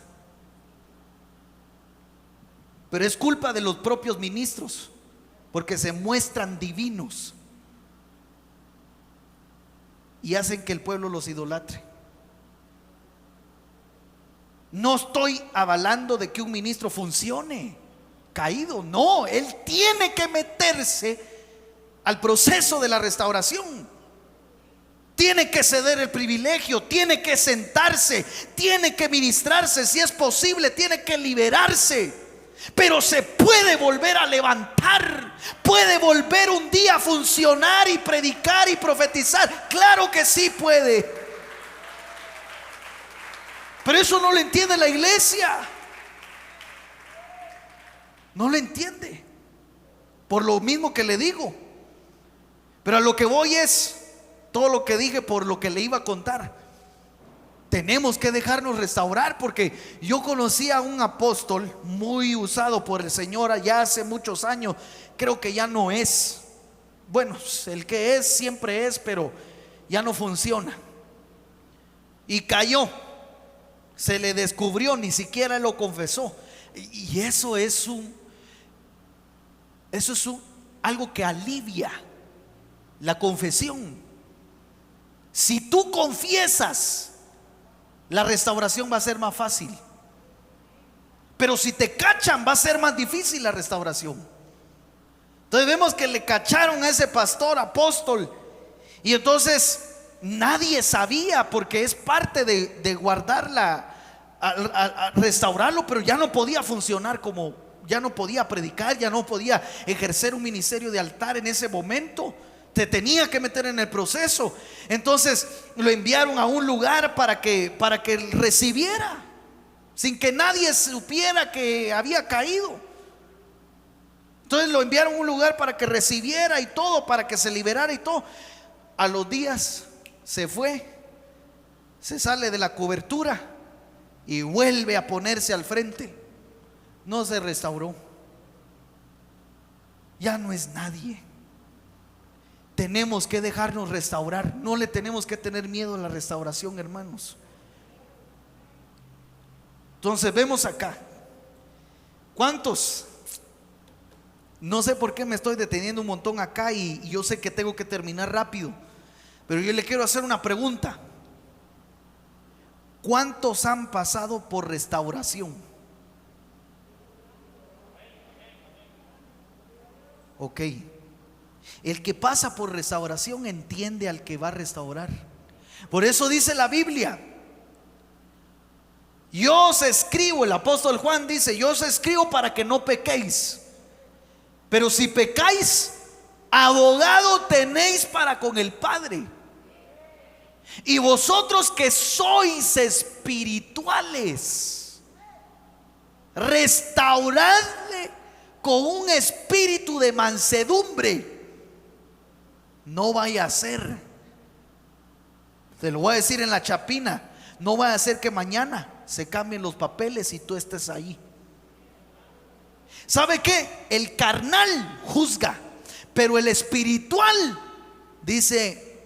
Pero es culpa de los propios ministros, porque se muestran divinos y hacen que el pueblo los idolatre. No estoy avalando de que un ministro funcione caído. No, él tiene que meterse al proceso de la restauración. Tiene que ceder el privilegio, tiene que sentarse, tiene que ministrarse, si es posible, tiene que liberarse. Pero se puede volver a levantar, puede volver un día a funcionar y predicar y profetizar. Claro que sí puede. Pero eso no lo entiende la iglesia. No lo entiende. Por lo mismo que le digo. Pero a lo que voy es todo lo que dije por lo que le iba a contar. Tenemos que dejarnos restaurar, porque yo conocí a un apóstol muy usado por el Señor allá hace muchos años. Creo que ya no es. Bueno, el que es siempre es, pero ya no funciona. Y cayó. Se le descubrió, ni siquiera lo confesó. Y eso es algo que alivia la confesión. Si tú confiesas, la restauración va a ser más fácil. Pero si te cachan, va a ser más difícil la restauración. Entonces vemos que le cacharon a ese pastor, apóstol, y entonces nadie sabía, porque es parte de guardarla, a restaurarlo, pero ya no podía funcionar como, ya no podía predicar, ya no podía ejercer un ministerio de altar en ese momento. Te tenía que meter en el proceso. Entonces lo enviaron a un lugar para que recibiera, sin que nadie supiera que había caído. Entonces lo enviaron a un lugar para que recibiera y todo, para que se liberara y todo. A los días se fue, se sale de la cobertura y vuelve a ponerse al frente. No se restauró. Ya no es nadie. Tenemos que dejarnos restaurar. No le tenemos que tener miedo a la restauración, hermanos. Entonces vemos acá, ¿cuántos? No sé por qué me estoy deteniendo un montón acá, y yo sé que tengo que terminar rápido, pero yo le quiero hacer una pregunta. ¿Cuántos han pasado por restauración? Ok. El que pasa por restauración entiende al que va a restaurar. Por eso dice la Biblia: yo os escribo, el apóstol Juan dice: yo os escribo para que no pequéis. Pero si pecáis, abogado tenéis para con el Padre. Y vosotros que sois espirituales, restauradle con un espíritu de mansedumbre. No vaya a ser, te lo voy a decir en la chapina, no vaya a ser que mañana se cambien los papeles y tú estés ahí. ¿Sabe qué? El carnal juzga, pero el espiritual dice: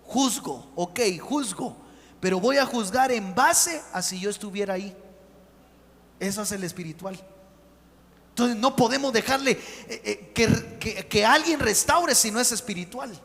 juzgo, ok, juzgo, pero voy a juzgar en base a si yo estuviera ahí. Eso es el espiritual. Entonces no podemos dejarle que alguien restaure si no es espiritual.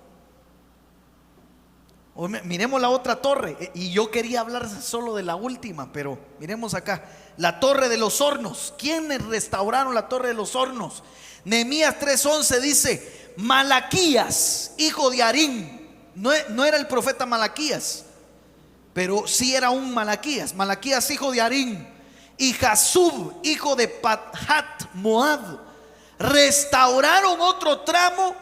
Miremos la otra torre, y yo quería hablar solo de la última, pero miremos acá, la torre de los hornos. ¿Quiénes restauraron la torre de los hornos? Nehemías 3:11 dice: Malaquías, hijo de Harín. No era el profeta Malaquías, pero sí era un Malaquías. Malaquías, hijo de Harín, y Jasub, hijo de Pahat Moab, restauraron otro tramo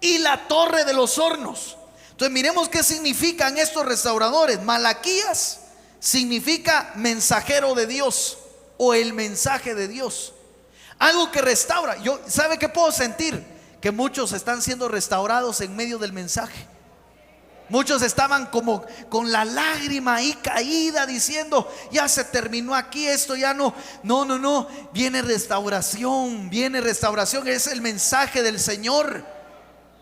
y la torre de los hornos. Entonces miremos qué significan estos restauradores. Malaquías significa mensajero de Dios, o el mensaje de Dios, algo que restaura. ¿Sabe qué puedo sentir? Que muchos están siendo restaurados en medio del mensaje. Muchos estaban como con la lágrima ahí caída, diciendo: ya se terminó aquí, esto ya no. Viene restauración, es el mensaje del Señor.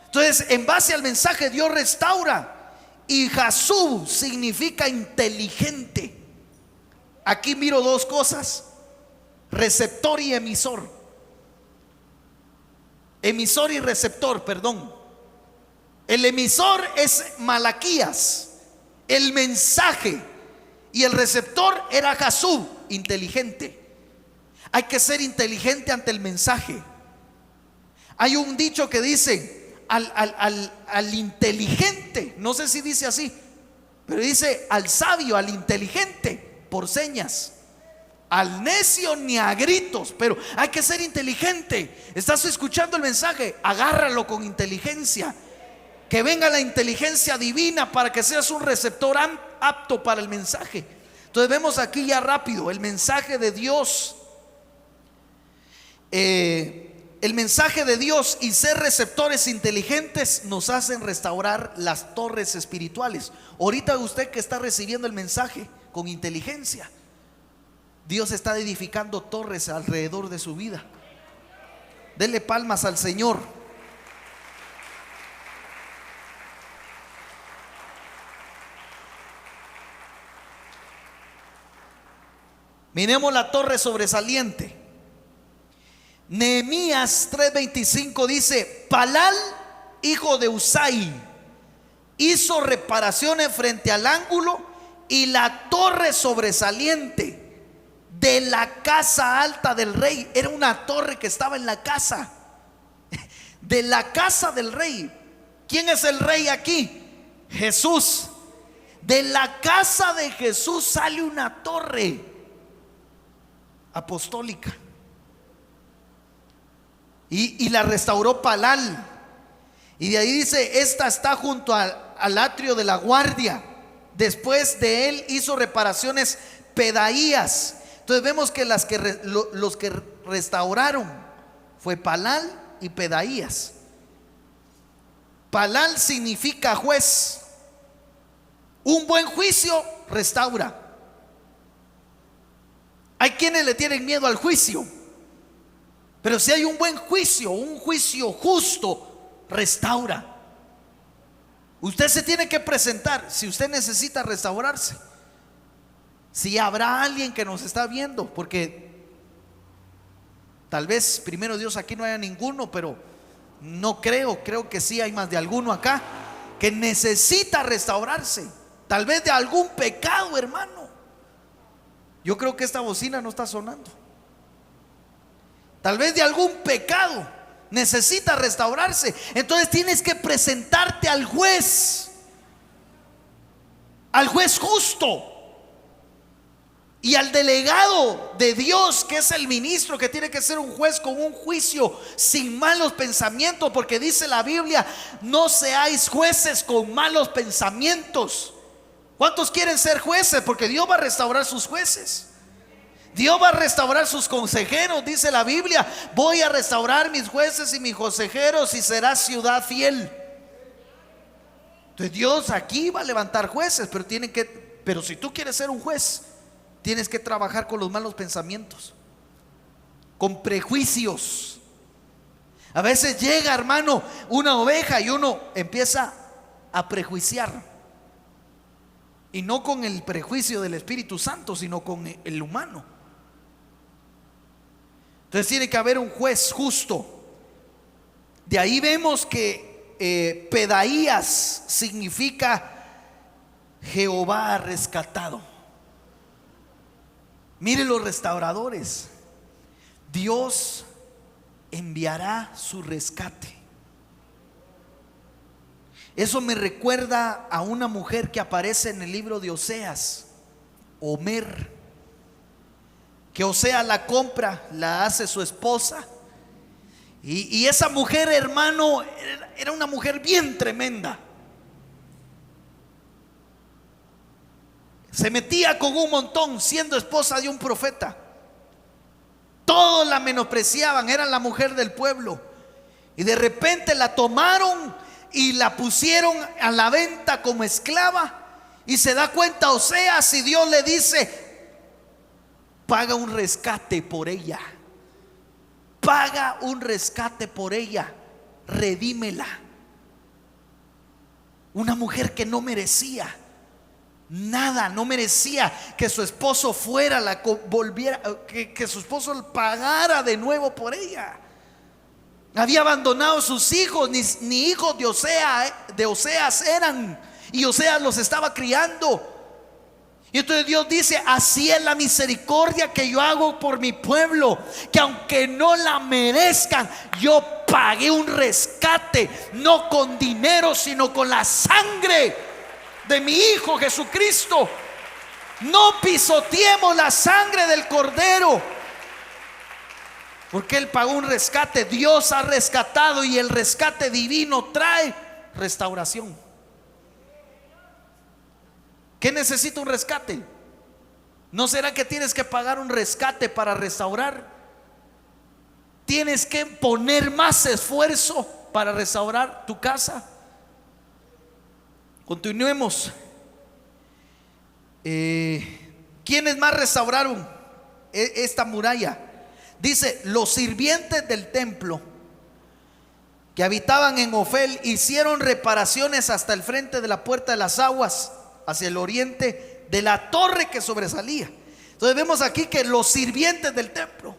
Entonces, en base al mensaje, Dios restaura. Y Jasub significa inteligente. Aquí miro dos cosas: receptor y emisor. Emisor y receptor, perdón. El emisor es Malaquías, el mensaje, y el receptor era Jasub, inteligente. Hay que ser inteligente ante el mensaje. Hay un dicho que dice: al inteligente, no sé si dice así, pero dice: al sabio, al inteligente, por señas; al necio ni a gritos. Pero hay que ser inteligente. ¿Estás escuchando el mensaje? Agárralo con inteligencia. Que venga la inteligencia divina para que seas un receptor apto para el mensaje. Entonces vemos aquí ya rápido el mensaje de Dios. El mensaje de Dios y ser receptores inteligentes nos hacen restaurar las torres espirituales. Ahorita usted que está recibiendo el mensaje con inteligencia, Dios está edificando torres alrededor de su vida. Dele palmas al Señor. Miremos la torre sobresaliente. Nehemías 3:25 dice: Palal, hijo de Usai, hizo reparaciones frente al ángulo y la torre sobresaliente de la casa alta del rey. Era una torre que estaba en la casa. de la casa del rey. ¿Quién es el rey aquí? Jesús. De la casa de Jesús sale una torre apostólica y la restauró Palal. Y de ahí dice: esta está junto al atrio de la guardia. Después de él hizo reparaciones Pedaías. Entonces vemos que los que restauraron fue Palal y Pedaías. Palal significa juez. Un buen juicio restaura. Hay quienes le tienen miedo al juicio, pero si hay un buen juicio, un juicio justo, restaura. Usted se tiene que presentar si usted necesita restaurarse. Si habrá alguien que nos está viendo, porque tal vez primero Dios aquí no haya ninguno, pero no creo que sí hay más de alguno acá que necesita restaurarse, tal vez de algún pecado, hermano. Yo creo que esta bocina no está sonando. Tal vez de algún pecado necesita restaurarse. Entonces tienes que presentarte al juez justo, y al delegado de Dios, que es el ministro, que tiene que ser un juez con un juicio sin malos pensamientos, porque dice la Biblia: no seáis jueces con malos pensamientos. ¿Cuántos quieren ser jueces? Porque Dios va a restaurar sus jueces. Dios va a restaurar sus consejeros. Dice la Biblia: voy a restaurar mis jueces y mis consejeros, y será ciudad fiel. Entonces Dios aquí va a levantar jueces, pero si tú quieres ser un juez, tienes que trabajar con los malos pensamientos, con prejuicios. A veces llega, hermano, una oveja y uno empieza a prejuiciar, y no con el prejuicio del Espíritu Santo, sino con el humano. Entonces tiene que haber un juez justo. De ahí vemos que Pedaías significa Jehová ha rescatado. Mire los restauradores. Dios enviará su rescate. Eso me recuerda a una mujer que aparece en el libro de Oseas, Omer, que Oseas la compra, la hace su esposa. Y esa mujer, hermano, era una mujer bien tremenda. Se metía con un montón siendo esposa de un profeta. Todos la menospreciaban, era la mujer del pueblo. Y de repente la tomaron y la pusieron a la venta como esclava. Y se da cuenta Oseas, y Dios le dice: paga un rescate por ella. Paga un rescate por ella, redímela. Una mujer que no merecía nada, no merecía que su esposo fuera, volviera, que su esposo pagara de nuevo por ella. Había abandonado a sus hijos, ni hijos de Oseas eran, y Oseas los estaba criando. Y entonces Dios dice: así es la misericordia que yo hago por mi pueblo, que aunque no la merezcan, yo pagué un rescate, no con dinero, sino con la sangre de mi Hijo Jesucristo. No pisoteemos la sangre del Cordero, porque Él pagó un rescate. Dios ha rescatado, y el rescate divino trae restauración. ¿Qué necesita un rescate? ¿No será que tienes que pagar un rescate para restaurar? ¿Tienes que poner más esfuerzo para restaurar tu casa? Continuemos. ¿Quiénes más restauraron esta muralla? Dice: los sirvientes del templo que habitaban en Ofel hicieron reparaciones hasta el frente de la puerta de las aguas, hacia el oriente de la torre que sobresalía. Entonces vemos aquí que los sirvientes del templo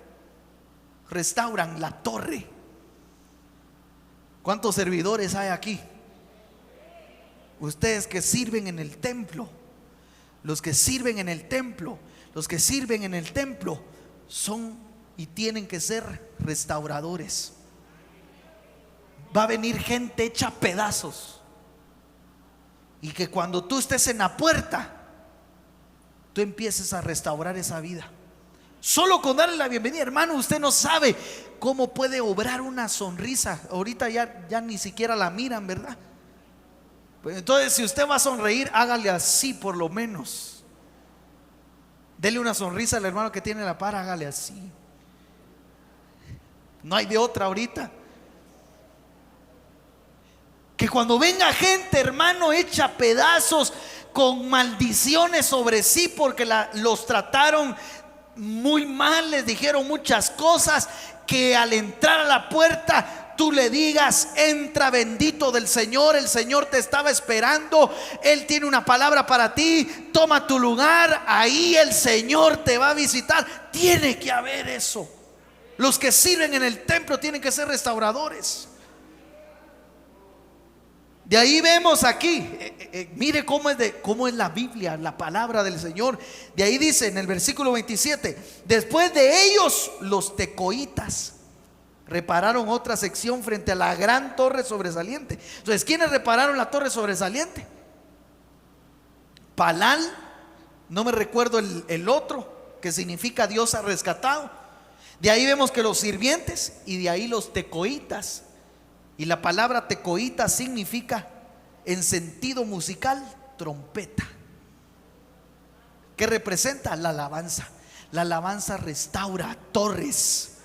restauran la torre. ¿Cuántos servidores hay aquí? Ustedes que sirven en el templo. Los que sirven en el templo, los que sirven en el templo son y tienen que ser restauradores. va a venir gente hecha pedazos. Y que cuando tú estés en la puerta, tú empieces a restaurar esa vida. Solo con darle la bienvenida, hermano, usted no sabe cómo puede obrar una sonrisa. Ahorita ya ni siquiera la miran, ¿verdad? Pues entonces, si usted va a sonreír, hágale así por lo menos. Dele una sonrisa al hermano que tiene la par, hágale así. No hay de otra ahorita. Que cuando venga gente, hermano, hecha pedazos, con maldiciones sobre sí porque los trataron muy mal, les dijeron muchas cosas, que al entrar a la puerta tú le digas: entra, bendito del Señor, el Señor te estaba esperando, Él tiene una palabra para ti, toma tu lugar, ahí el Señor te va a visitar. Tiene que haber eso. Los que sirven en el templo tienen que ser restauradores. De ahí vemos aquí, mire cómo es la Biblia, la palabra del Señor. De ahí dice en el versículo 27: después de ellos los tecoitas repararon otra sección frente a la gran torre sobresaliente. Entonces, ¿quiénes repararon la torre sobresaliente? Palal, no me recuerdo el otro, que significa Dios ha rescatado. De ahí vemos que los sirvientes, y de ahí los tecoitas. Y la palabra tecoita significa, en sentido musical, trompeta. ¿Qué representa? La alabanza. La alabanza restaura torres.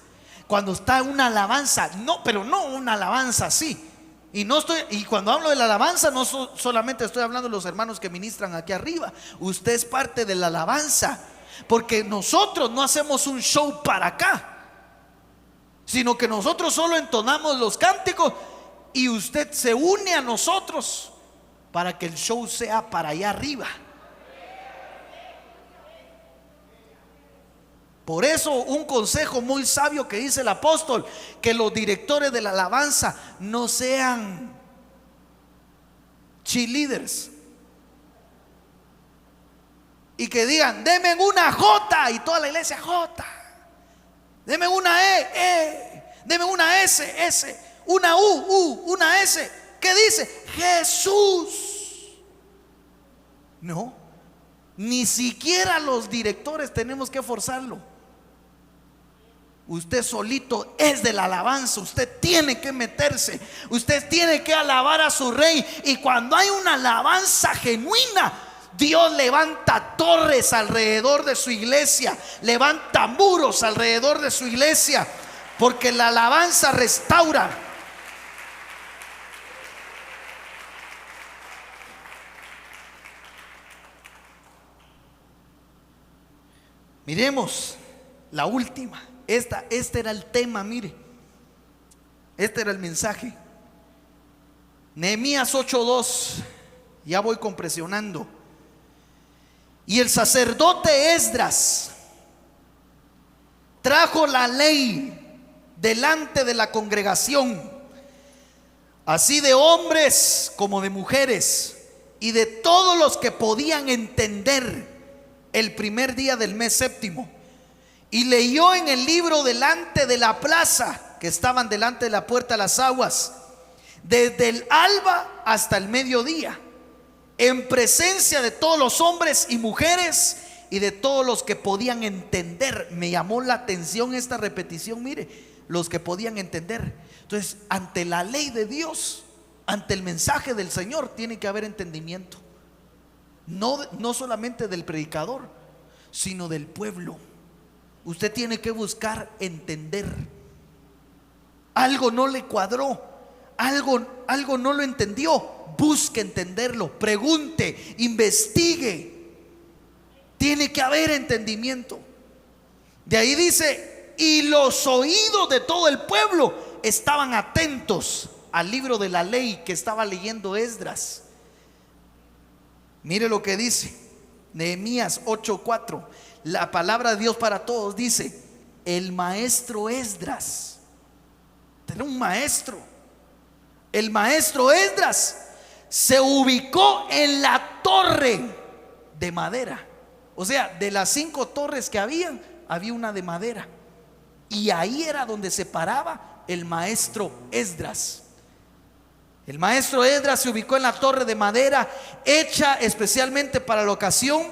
Cuando está una alabanza, pero no una alabanza así. Y cuando hablo de la alabanza, no solamente estoy hablando de los hermanos que ministran aquí arriba. Usted es parte de la alabanza, porque nosotros no hacemos un show para acá, sino que nosotros solo entonamos los cánticos y usted se une a nosotros para que el show sea para allá arriba. Por eso, un consejo muy sabio que dice el apóstol: que los directores de la alabanza no sean cheerleaders y que digan: deme una J, y toda la iglesia J. Deme una E, deme una S, una U, una S. ¿Qué dice? Jesús. No, ni siquiera los directores tenemos que forzarlo. Usted solito es de la alabanza. Usted tiene que meterse. Usted tiene que alabar a su rey. Y cuando hay una alabanza genuina, Dios levanta torres alrededor de su iglesia, levanta muros alrededor de su iglesia, porque la alabanza restaura. Miremos la última. Este era el tema, mire. Este era el mensaje. Nehemías 8:2. Ya voy compresionando. Y el sacerdote Esdras trajo la ley delante de la congregación, así de hombres como de mujeres, y de todos los que podían entender, el primer día del mes séptimo. Y leyó en el libro delante de la plaza, que estaban delante de la puerta de las aguas, desde el alba hasta el mediodía, en presencia de todos los hombres y mujeres y de todos los que podían entender. Me llamó la atención esta repetición, mire, los que podían entender. Entonces, ante la ley de Dios, ante el mensaje del Señor, tiene que haber entendimiento. No solamente del predicador, sino del pueblo. Usted tiene que buscar entender. Algo no le cuadró, algo no lo entendió. Busque entenderlo, pregunte, investigue. Tiene que haber entendimiento. De ahí dice: y los oídos de todo el pueblo estaban atentos al libro de la ley que estaba leyendo Esdras. Mire lo que dice Nehemías 8:4. La palabra de Dios para todos dice: el maestro Esdras, era un maestro. El maestro Esdras se ubicó en la torre de madera. O sea, de las 5 torres que había una de madera. Y ahí era donde se paraba el maestro Esdras. El maestro Esdras se ubicó en la torre de madera hecha especialmente para la ocasión.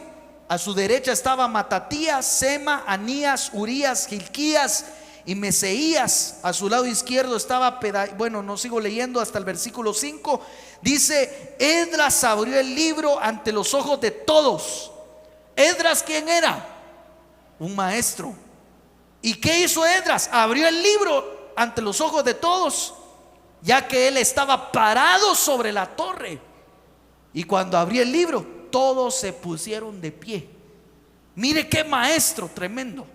A su derecha estaba Matatías, Sema, Anías, Urías, Hilquías y Meseías. A su lado izquierdo estaba bueno, no sigo leyendo hasta el versículo 5. Dice: Esdras abrió el libro ante los ojos de todos. Esdras, ¿quién era? Un maestro. ¿Y qué hizo Esdras? Abrió el libro ante los ojos de todos, ya que él estaba parado sobre la torre. Y cuando abrió el libro, todos se pusieron de pie. Mire qué maestro tremendo.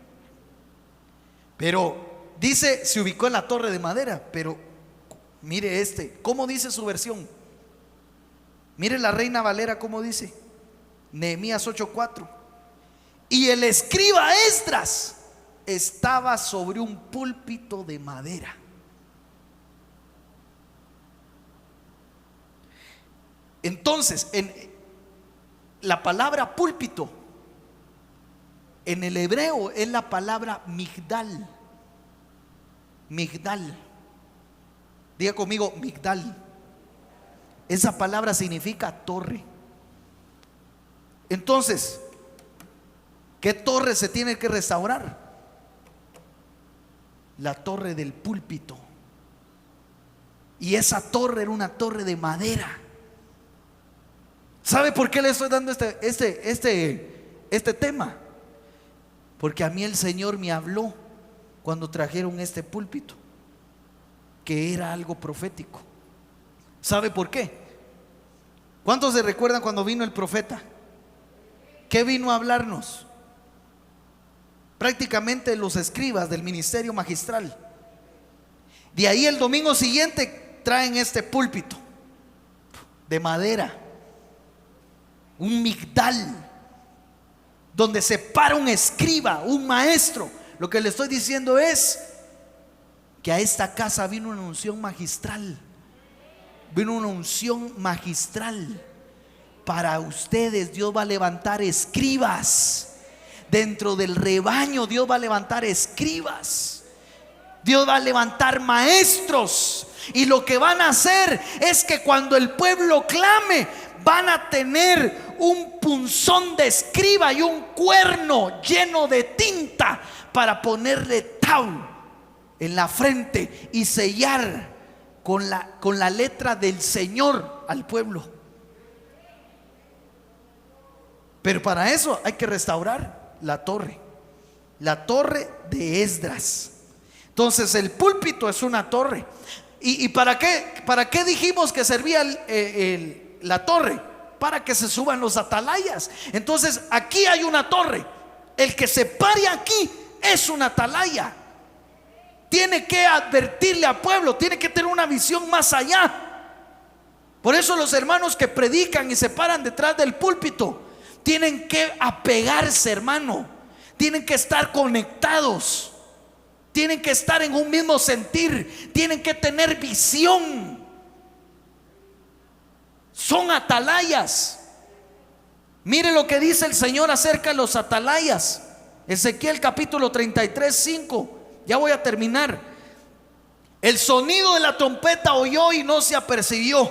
Pero dice, se ubicó en la torre de madera. Pero mire ¿cómo dice su versión? Mire la Reina Valera, ¿cómo dice? Nehemías 8:4. Y el escriba Esdras estaba sobre un púlpito de madera. Entonces, en la palabra púlpito en el hebreo es la palabra migdal. Migdal. Diga conmigo, migdal. Esa palabra significa torre. Entonces, ¿qué torre se tiene que restaurar? La torre del púlpito. Y esa torre era una torre de madera. ¿Sabe por qué le estoy dando este tema? Porque a mí el Señor me habló cuando trajeron este púlpito, que era algo profético. ¿Sabe por qué? ¿Cuántos se recuerdan cuando vino el profeta? ¿Qué vino a hablarnos? Prácticamente los escribas del ministerio magistral. De ahí el domingo siguiente traen este púlpito de madera, un migdal, donde se para un escriba, un maestro. Lo que le estoy diciendo es que a esta casa vino una unción magistral. Vino una unción magistral. Para ustedes Dios va a levantar escribas. Dentro del rebaño Dios va a levantar escribas. Dios va a levantar maestros. Y lo que van a hacer es que cuando el pueblo clame, van a tener un punzón de escriba y un cuerno lleno de tinta para ponerle tau en la frente y sellar con la letra del Señor al pueblo. Pero para eso hay que restaurar la torre de Esdras. Entonces el púlpito es una torre. ¿Y para qué dijimos que servía la torre? Para que se suban los atalayas. Entonces aquí hay una torre. El que se pare aquí es una atalaya. Tiene que advertirle al pueblo, tiene que tener una visión más allá. Por eso los hermanos que predican y se paran detrás del púlpito tienen que apegarse, hermano. Tienen que estar conectados. Tienen que estar en un mismo sentir. Tienen que tener visión. Son atalayas. Mire lo que dice el Señor acerca de los atalayas. Ezequiel capítulo 33:5. Ya voy a terminar. El sonido de la trompeta oyó y no se apercibió.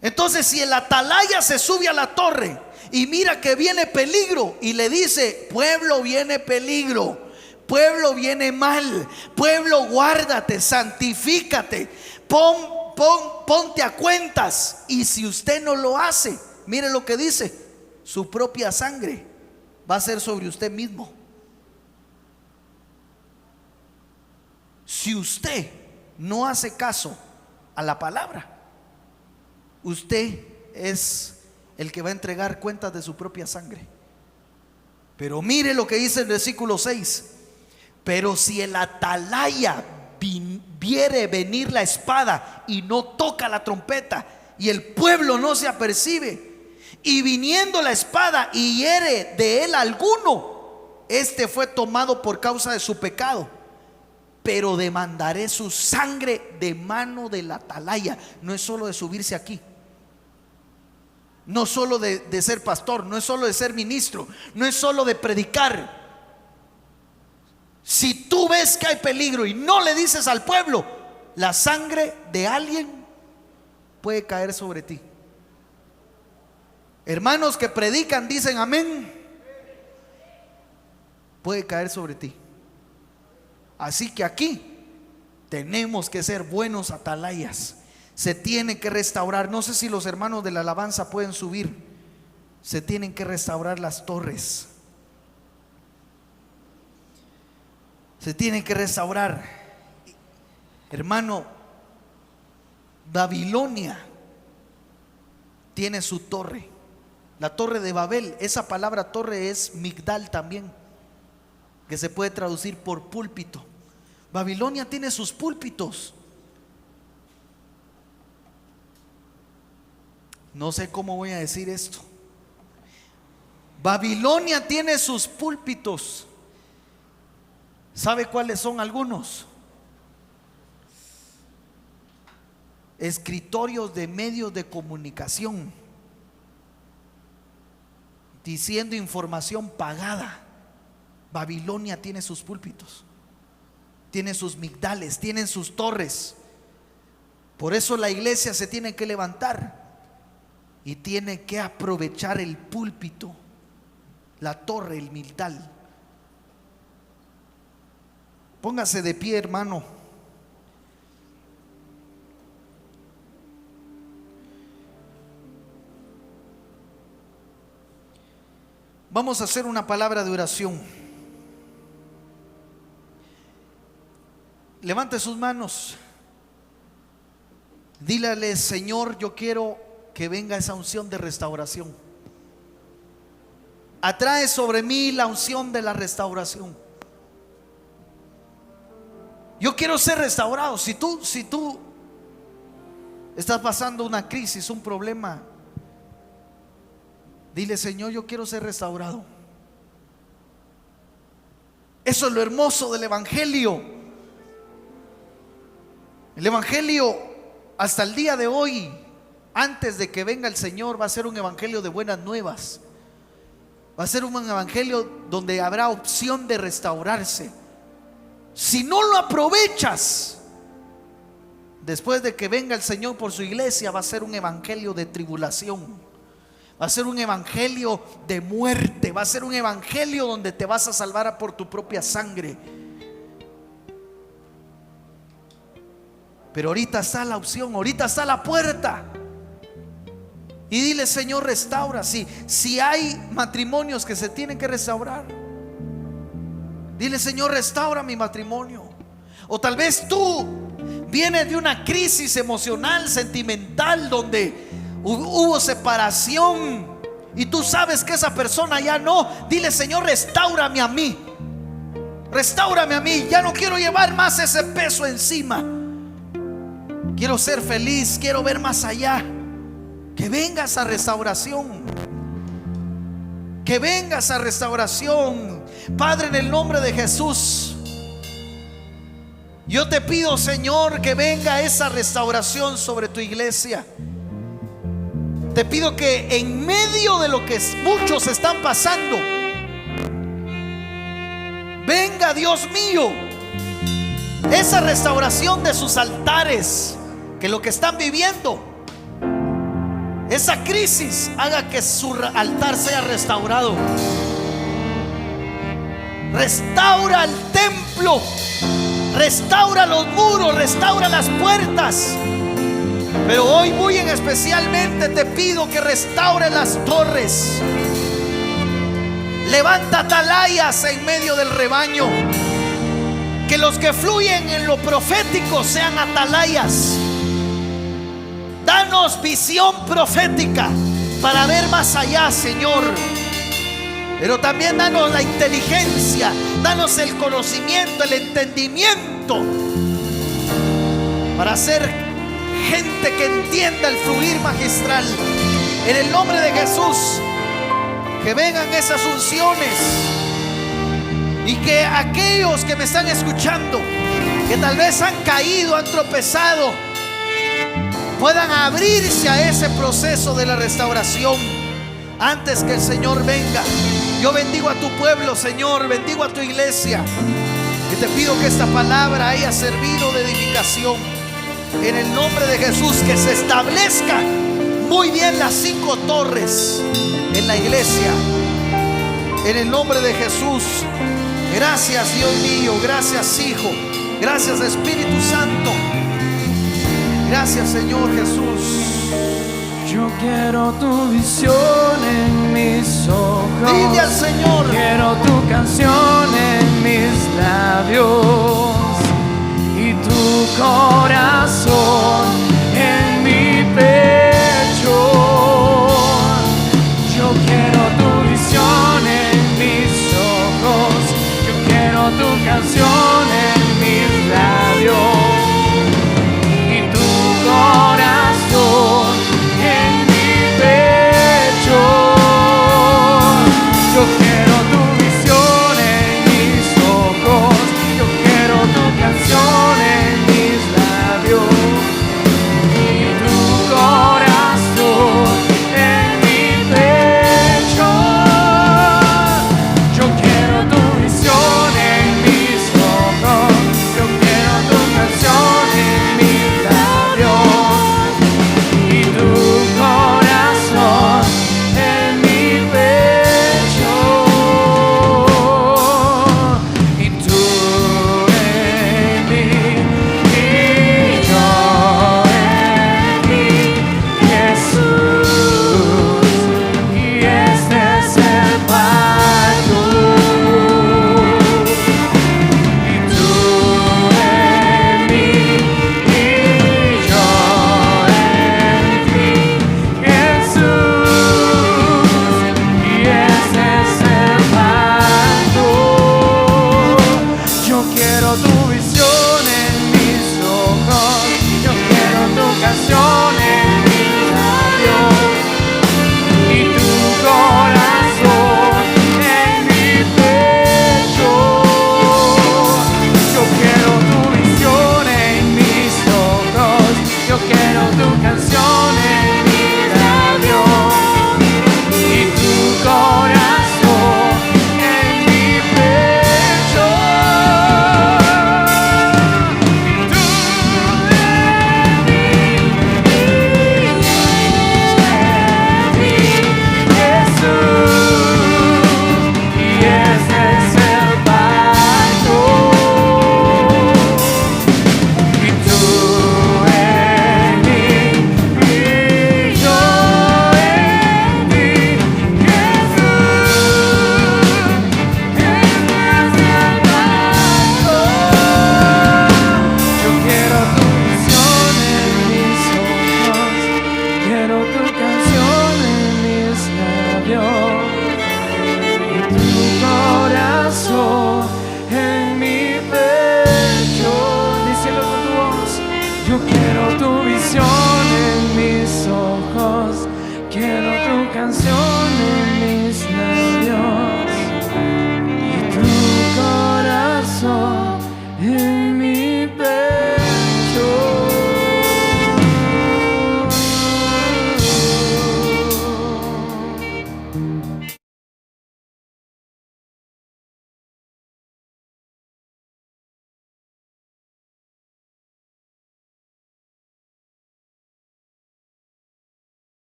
Entonces, si el atalaya se sube a la torre y mira que viene peligro y le dice: pueblo, viene peligro, pueblo, viene mal, pueblo, guárdate, santifícate, ponte a cuentas. Y si usted no lo hace, mire lo que dice: su propia sangre va a ser sobre usted mismo. Si usted no hace caso a la palabra, usted es el que va a entregar cuentas de su propia sangre. Pero mire lo que dice el versículo 6: pero si el atalaya viere venir la espada y no toca la trompeta, y el pueblo no se apercibe, y viniendo la espada y hiere de él alguno, este fue tomado por causa de su pecado, pero demandaré su sangre de mano del atalaya. No es solo de subirse aquí, no solo de ser pastor, no es solo de ser ministro, no es solo de predicar. Si tú ves que hay peligro y no le dices al pueblo, la sangre de alguien puede caer sobre ti. Hermanos que predican, dicen amén, puede caer sobre ti. Así que aquí tenemos que ser buenos atalayas. Se tiene que restaurar. No sé si los hermanos de la alabanza pueden subir. Se tienen que restaurar las torres. Se tienen que restaurar. Hermano, Babilonia tiene su torre. La torre de Babel. Esa palabra torre es Migdal también, que se puede traducir por púlpito. Babilonia tiene sus púlpitos. No sé cómo voy a decir esto. Babilonia tiene sus púlpitos. ¿Sabe cuáles son algunos? Escritorios de medios de comunicación, diciendo información pagada. Babilonia tiene sus púlpitos, tiene sus migdales, tienen sus torres. Por eso la iglesia se tiene que levantar y tiene que aprovechar el púlpito, la torre, el migdal. Póngase de pie, hermano. Vamos a hacer una palabra de oración. Levante sus manos. Dígale: Señor, yo quiero que venga esa unción de restauración. Atrae sobre mí la unción de la restauración. Yo quiero ser restaurado. Si tú estás pasando una crisis, un problema, dile: Señor, yo quiero ser restaurado. Eso es lo hermoso del Evangelio. El Evangelio hasta el día de hoy, antes de que venga el Señor, va a ser un evangelio de buenas nuevas. Va a ser un evangelio donde habrá opción de restaurarse. Si no lo aprovechas, después de que venga el Señor por su iglesia, va a ser un evangelio de tribulación. Va a ser un evangelio de muerte. Va a ser un evangelio donde te vas a salvar por tu propia sangre. Pero ahorita está la opción, ahorita está la puerta. Y dile: Señor, restaura. Si hay matrimonios que se tienen que restaurar, dile: Señor, restaura mi matrimonio. O tal vez tú vienes de una crisis emocional, sentimental, donde hubo separación y tú sabes que esa persona ya no. Dile: Señor, restáurame a mí. Restáurame a mí. Ya no quiero llevar más ese peso encima. Quiero ser feliz, quiero ver más allá. Que venga esa restauración. Que venga esa restauración. Padre, en el nombre de Jesús, yo te pido, Señor, que venga esa restauración sobre tu iglesia. Te pido que en medio de lo que muchos están pasando, venga, Dios mío, esa restauración de sus altares. Que lo que están viviendo, esa crisis, haga que su altar sea restaurado. Restaura el templo, restaura los muros, restaura las puertas. Pero hoy muy en especialmente te pido que restaure las torres. Levanta atalayas en medio del rebaño. Que los que fluyen en lo profético sean atalayas. Danos visión profética para ver más allá, Señor. Pero también danos la inteligencia, danos el conocimiento, el entendimiento, para ser gente que entienda el fluir magistral. En el nombre de Jesús, que vengan esas unciones. Y que aquellos que me están escuchando, que tal vez han caído, han tropezado, puedan abrirse a ese proceso de la restauración antes que el Señor venga. Yo bendigo a tu pueblo, Señor, bendigo a tu iglesia, y te pido que esta palabra haya servido de edificación. En el nombre de Jesús, que se establezcan muy bien las 5 torres en la iglesia. En el nombre de Jesús. Gracias, Dios mío. Gracias, Hijo. Gracias, Espíritu Santo. Gracias, Señor Jesús. Yo quiero tu visión en mis ojos. Dile al Señor. Quiero tu canción en mis labios y tu corazón en mi pecho. Yo quiero tu visión en mis ojos. Yo quiero tu canción en mis labios y tu corazón en mi pecho. Yo quiero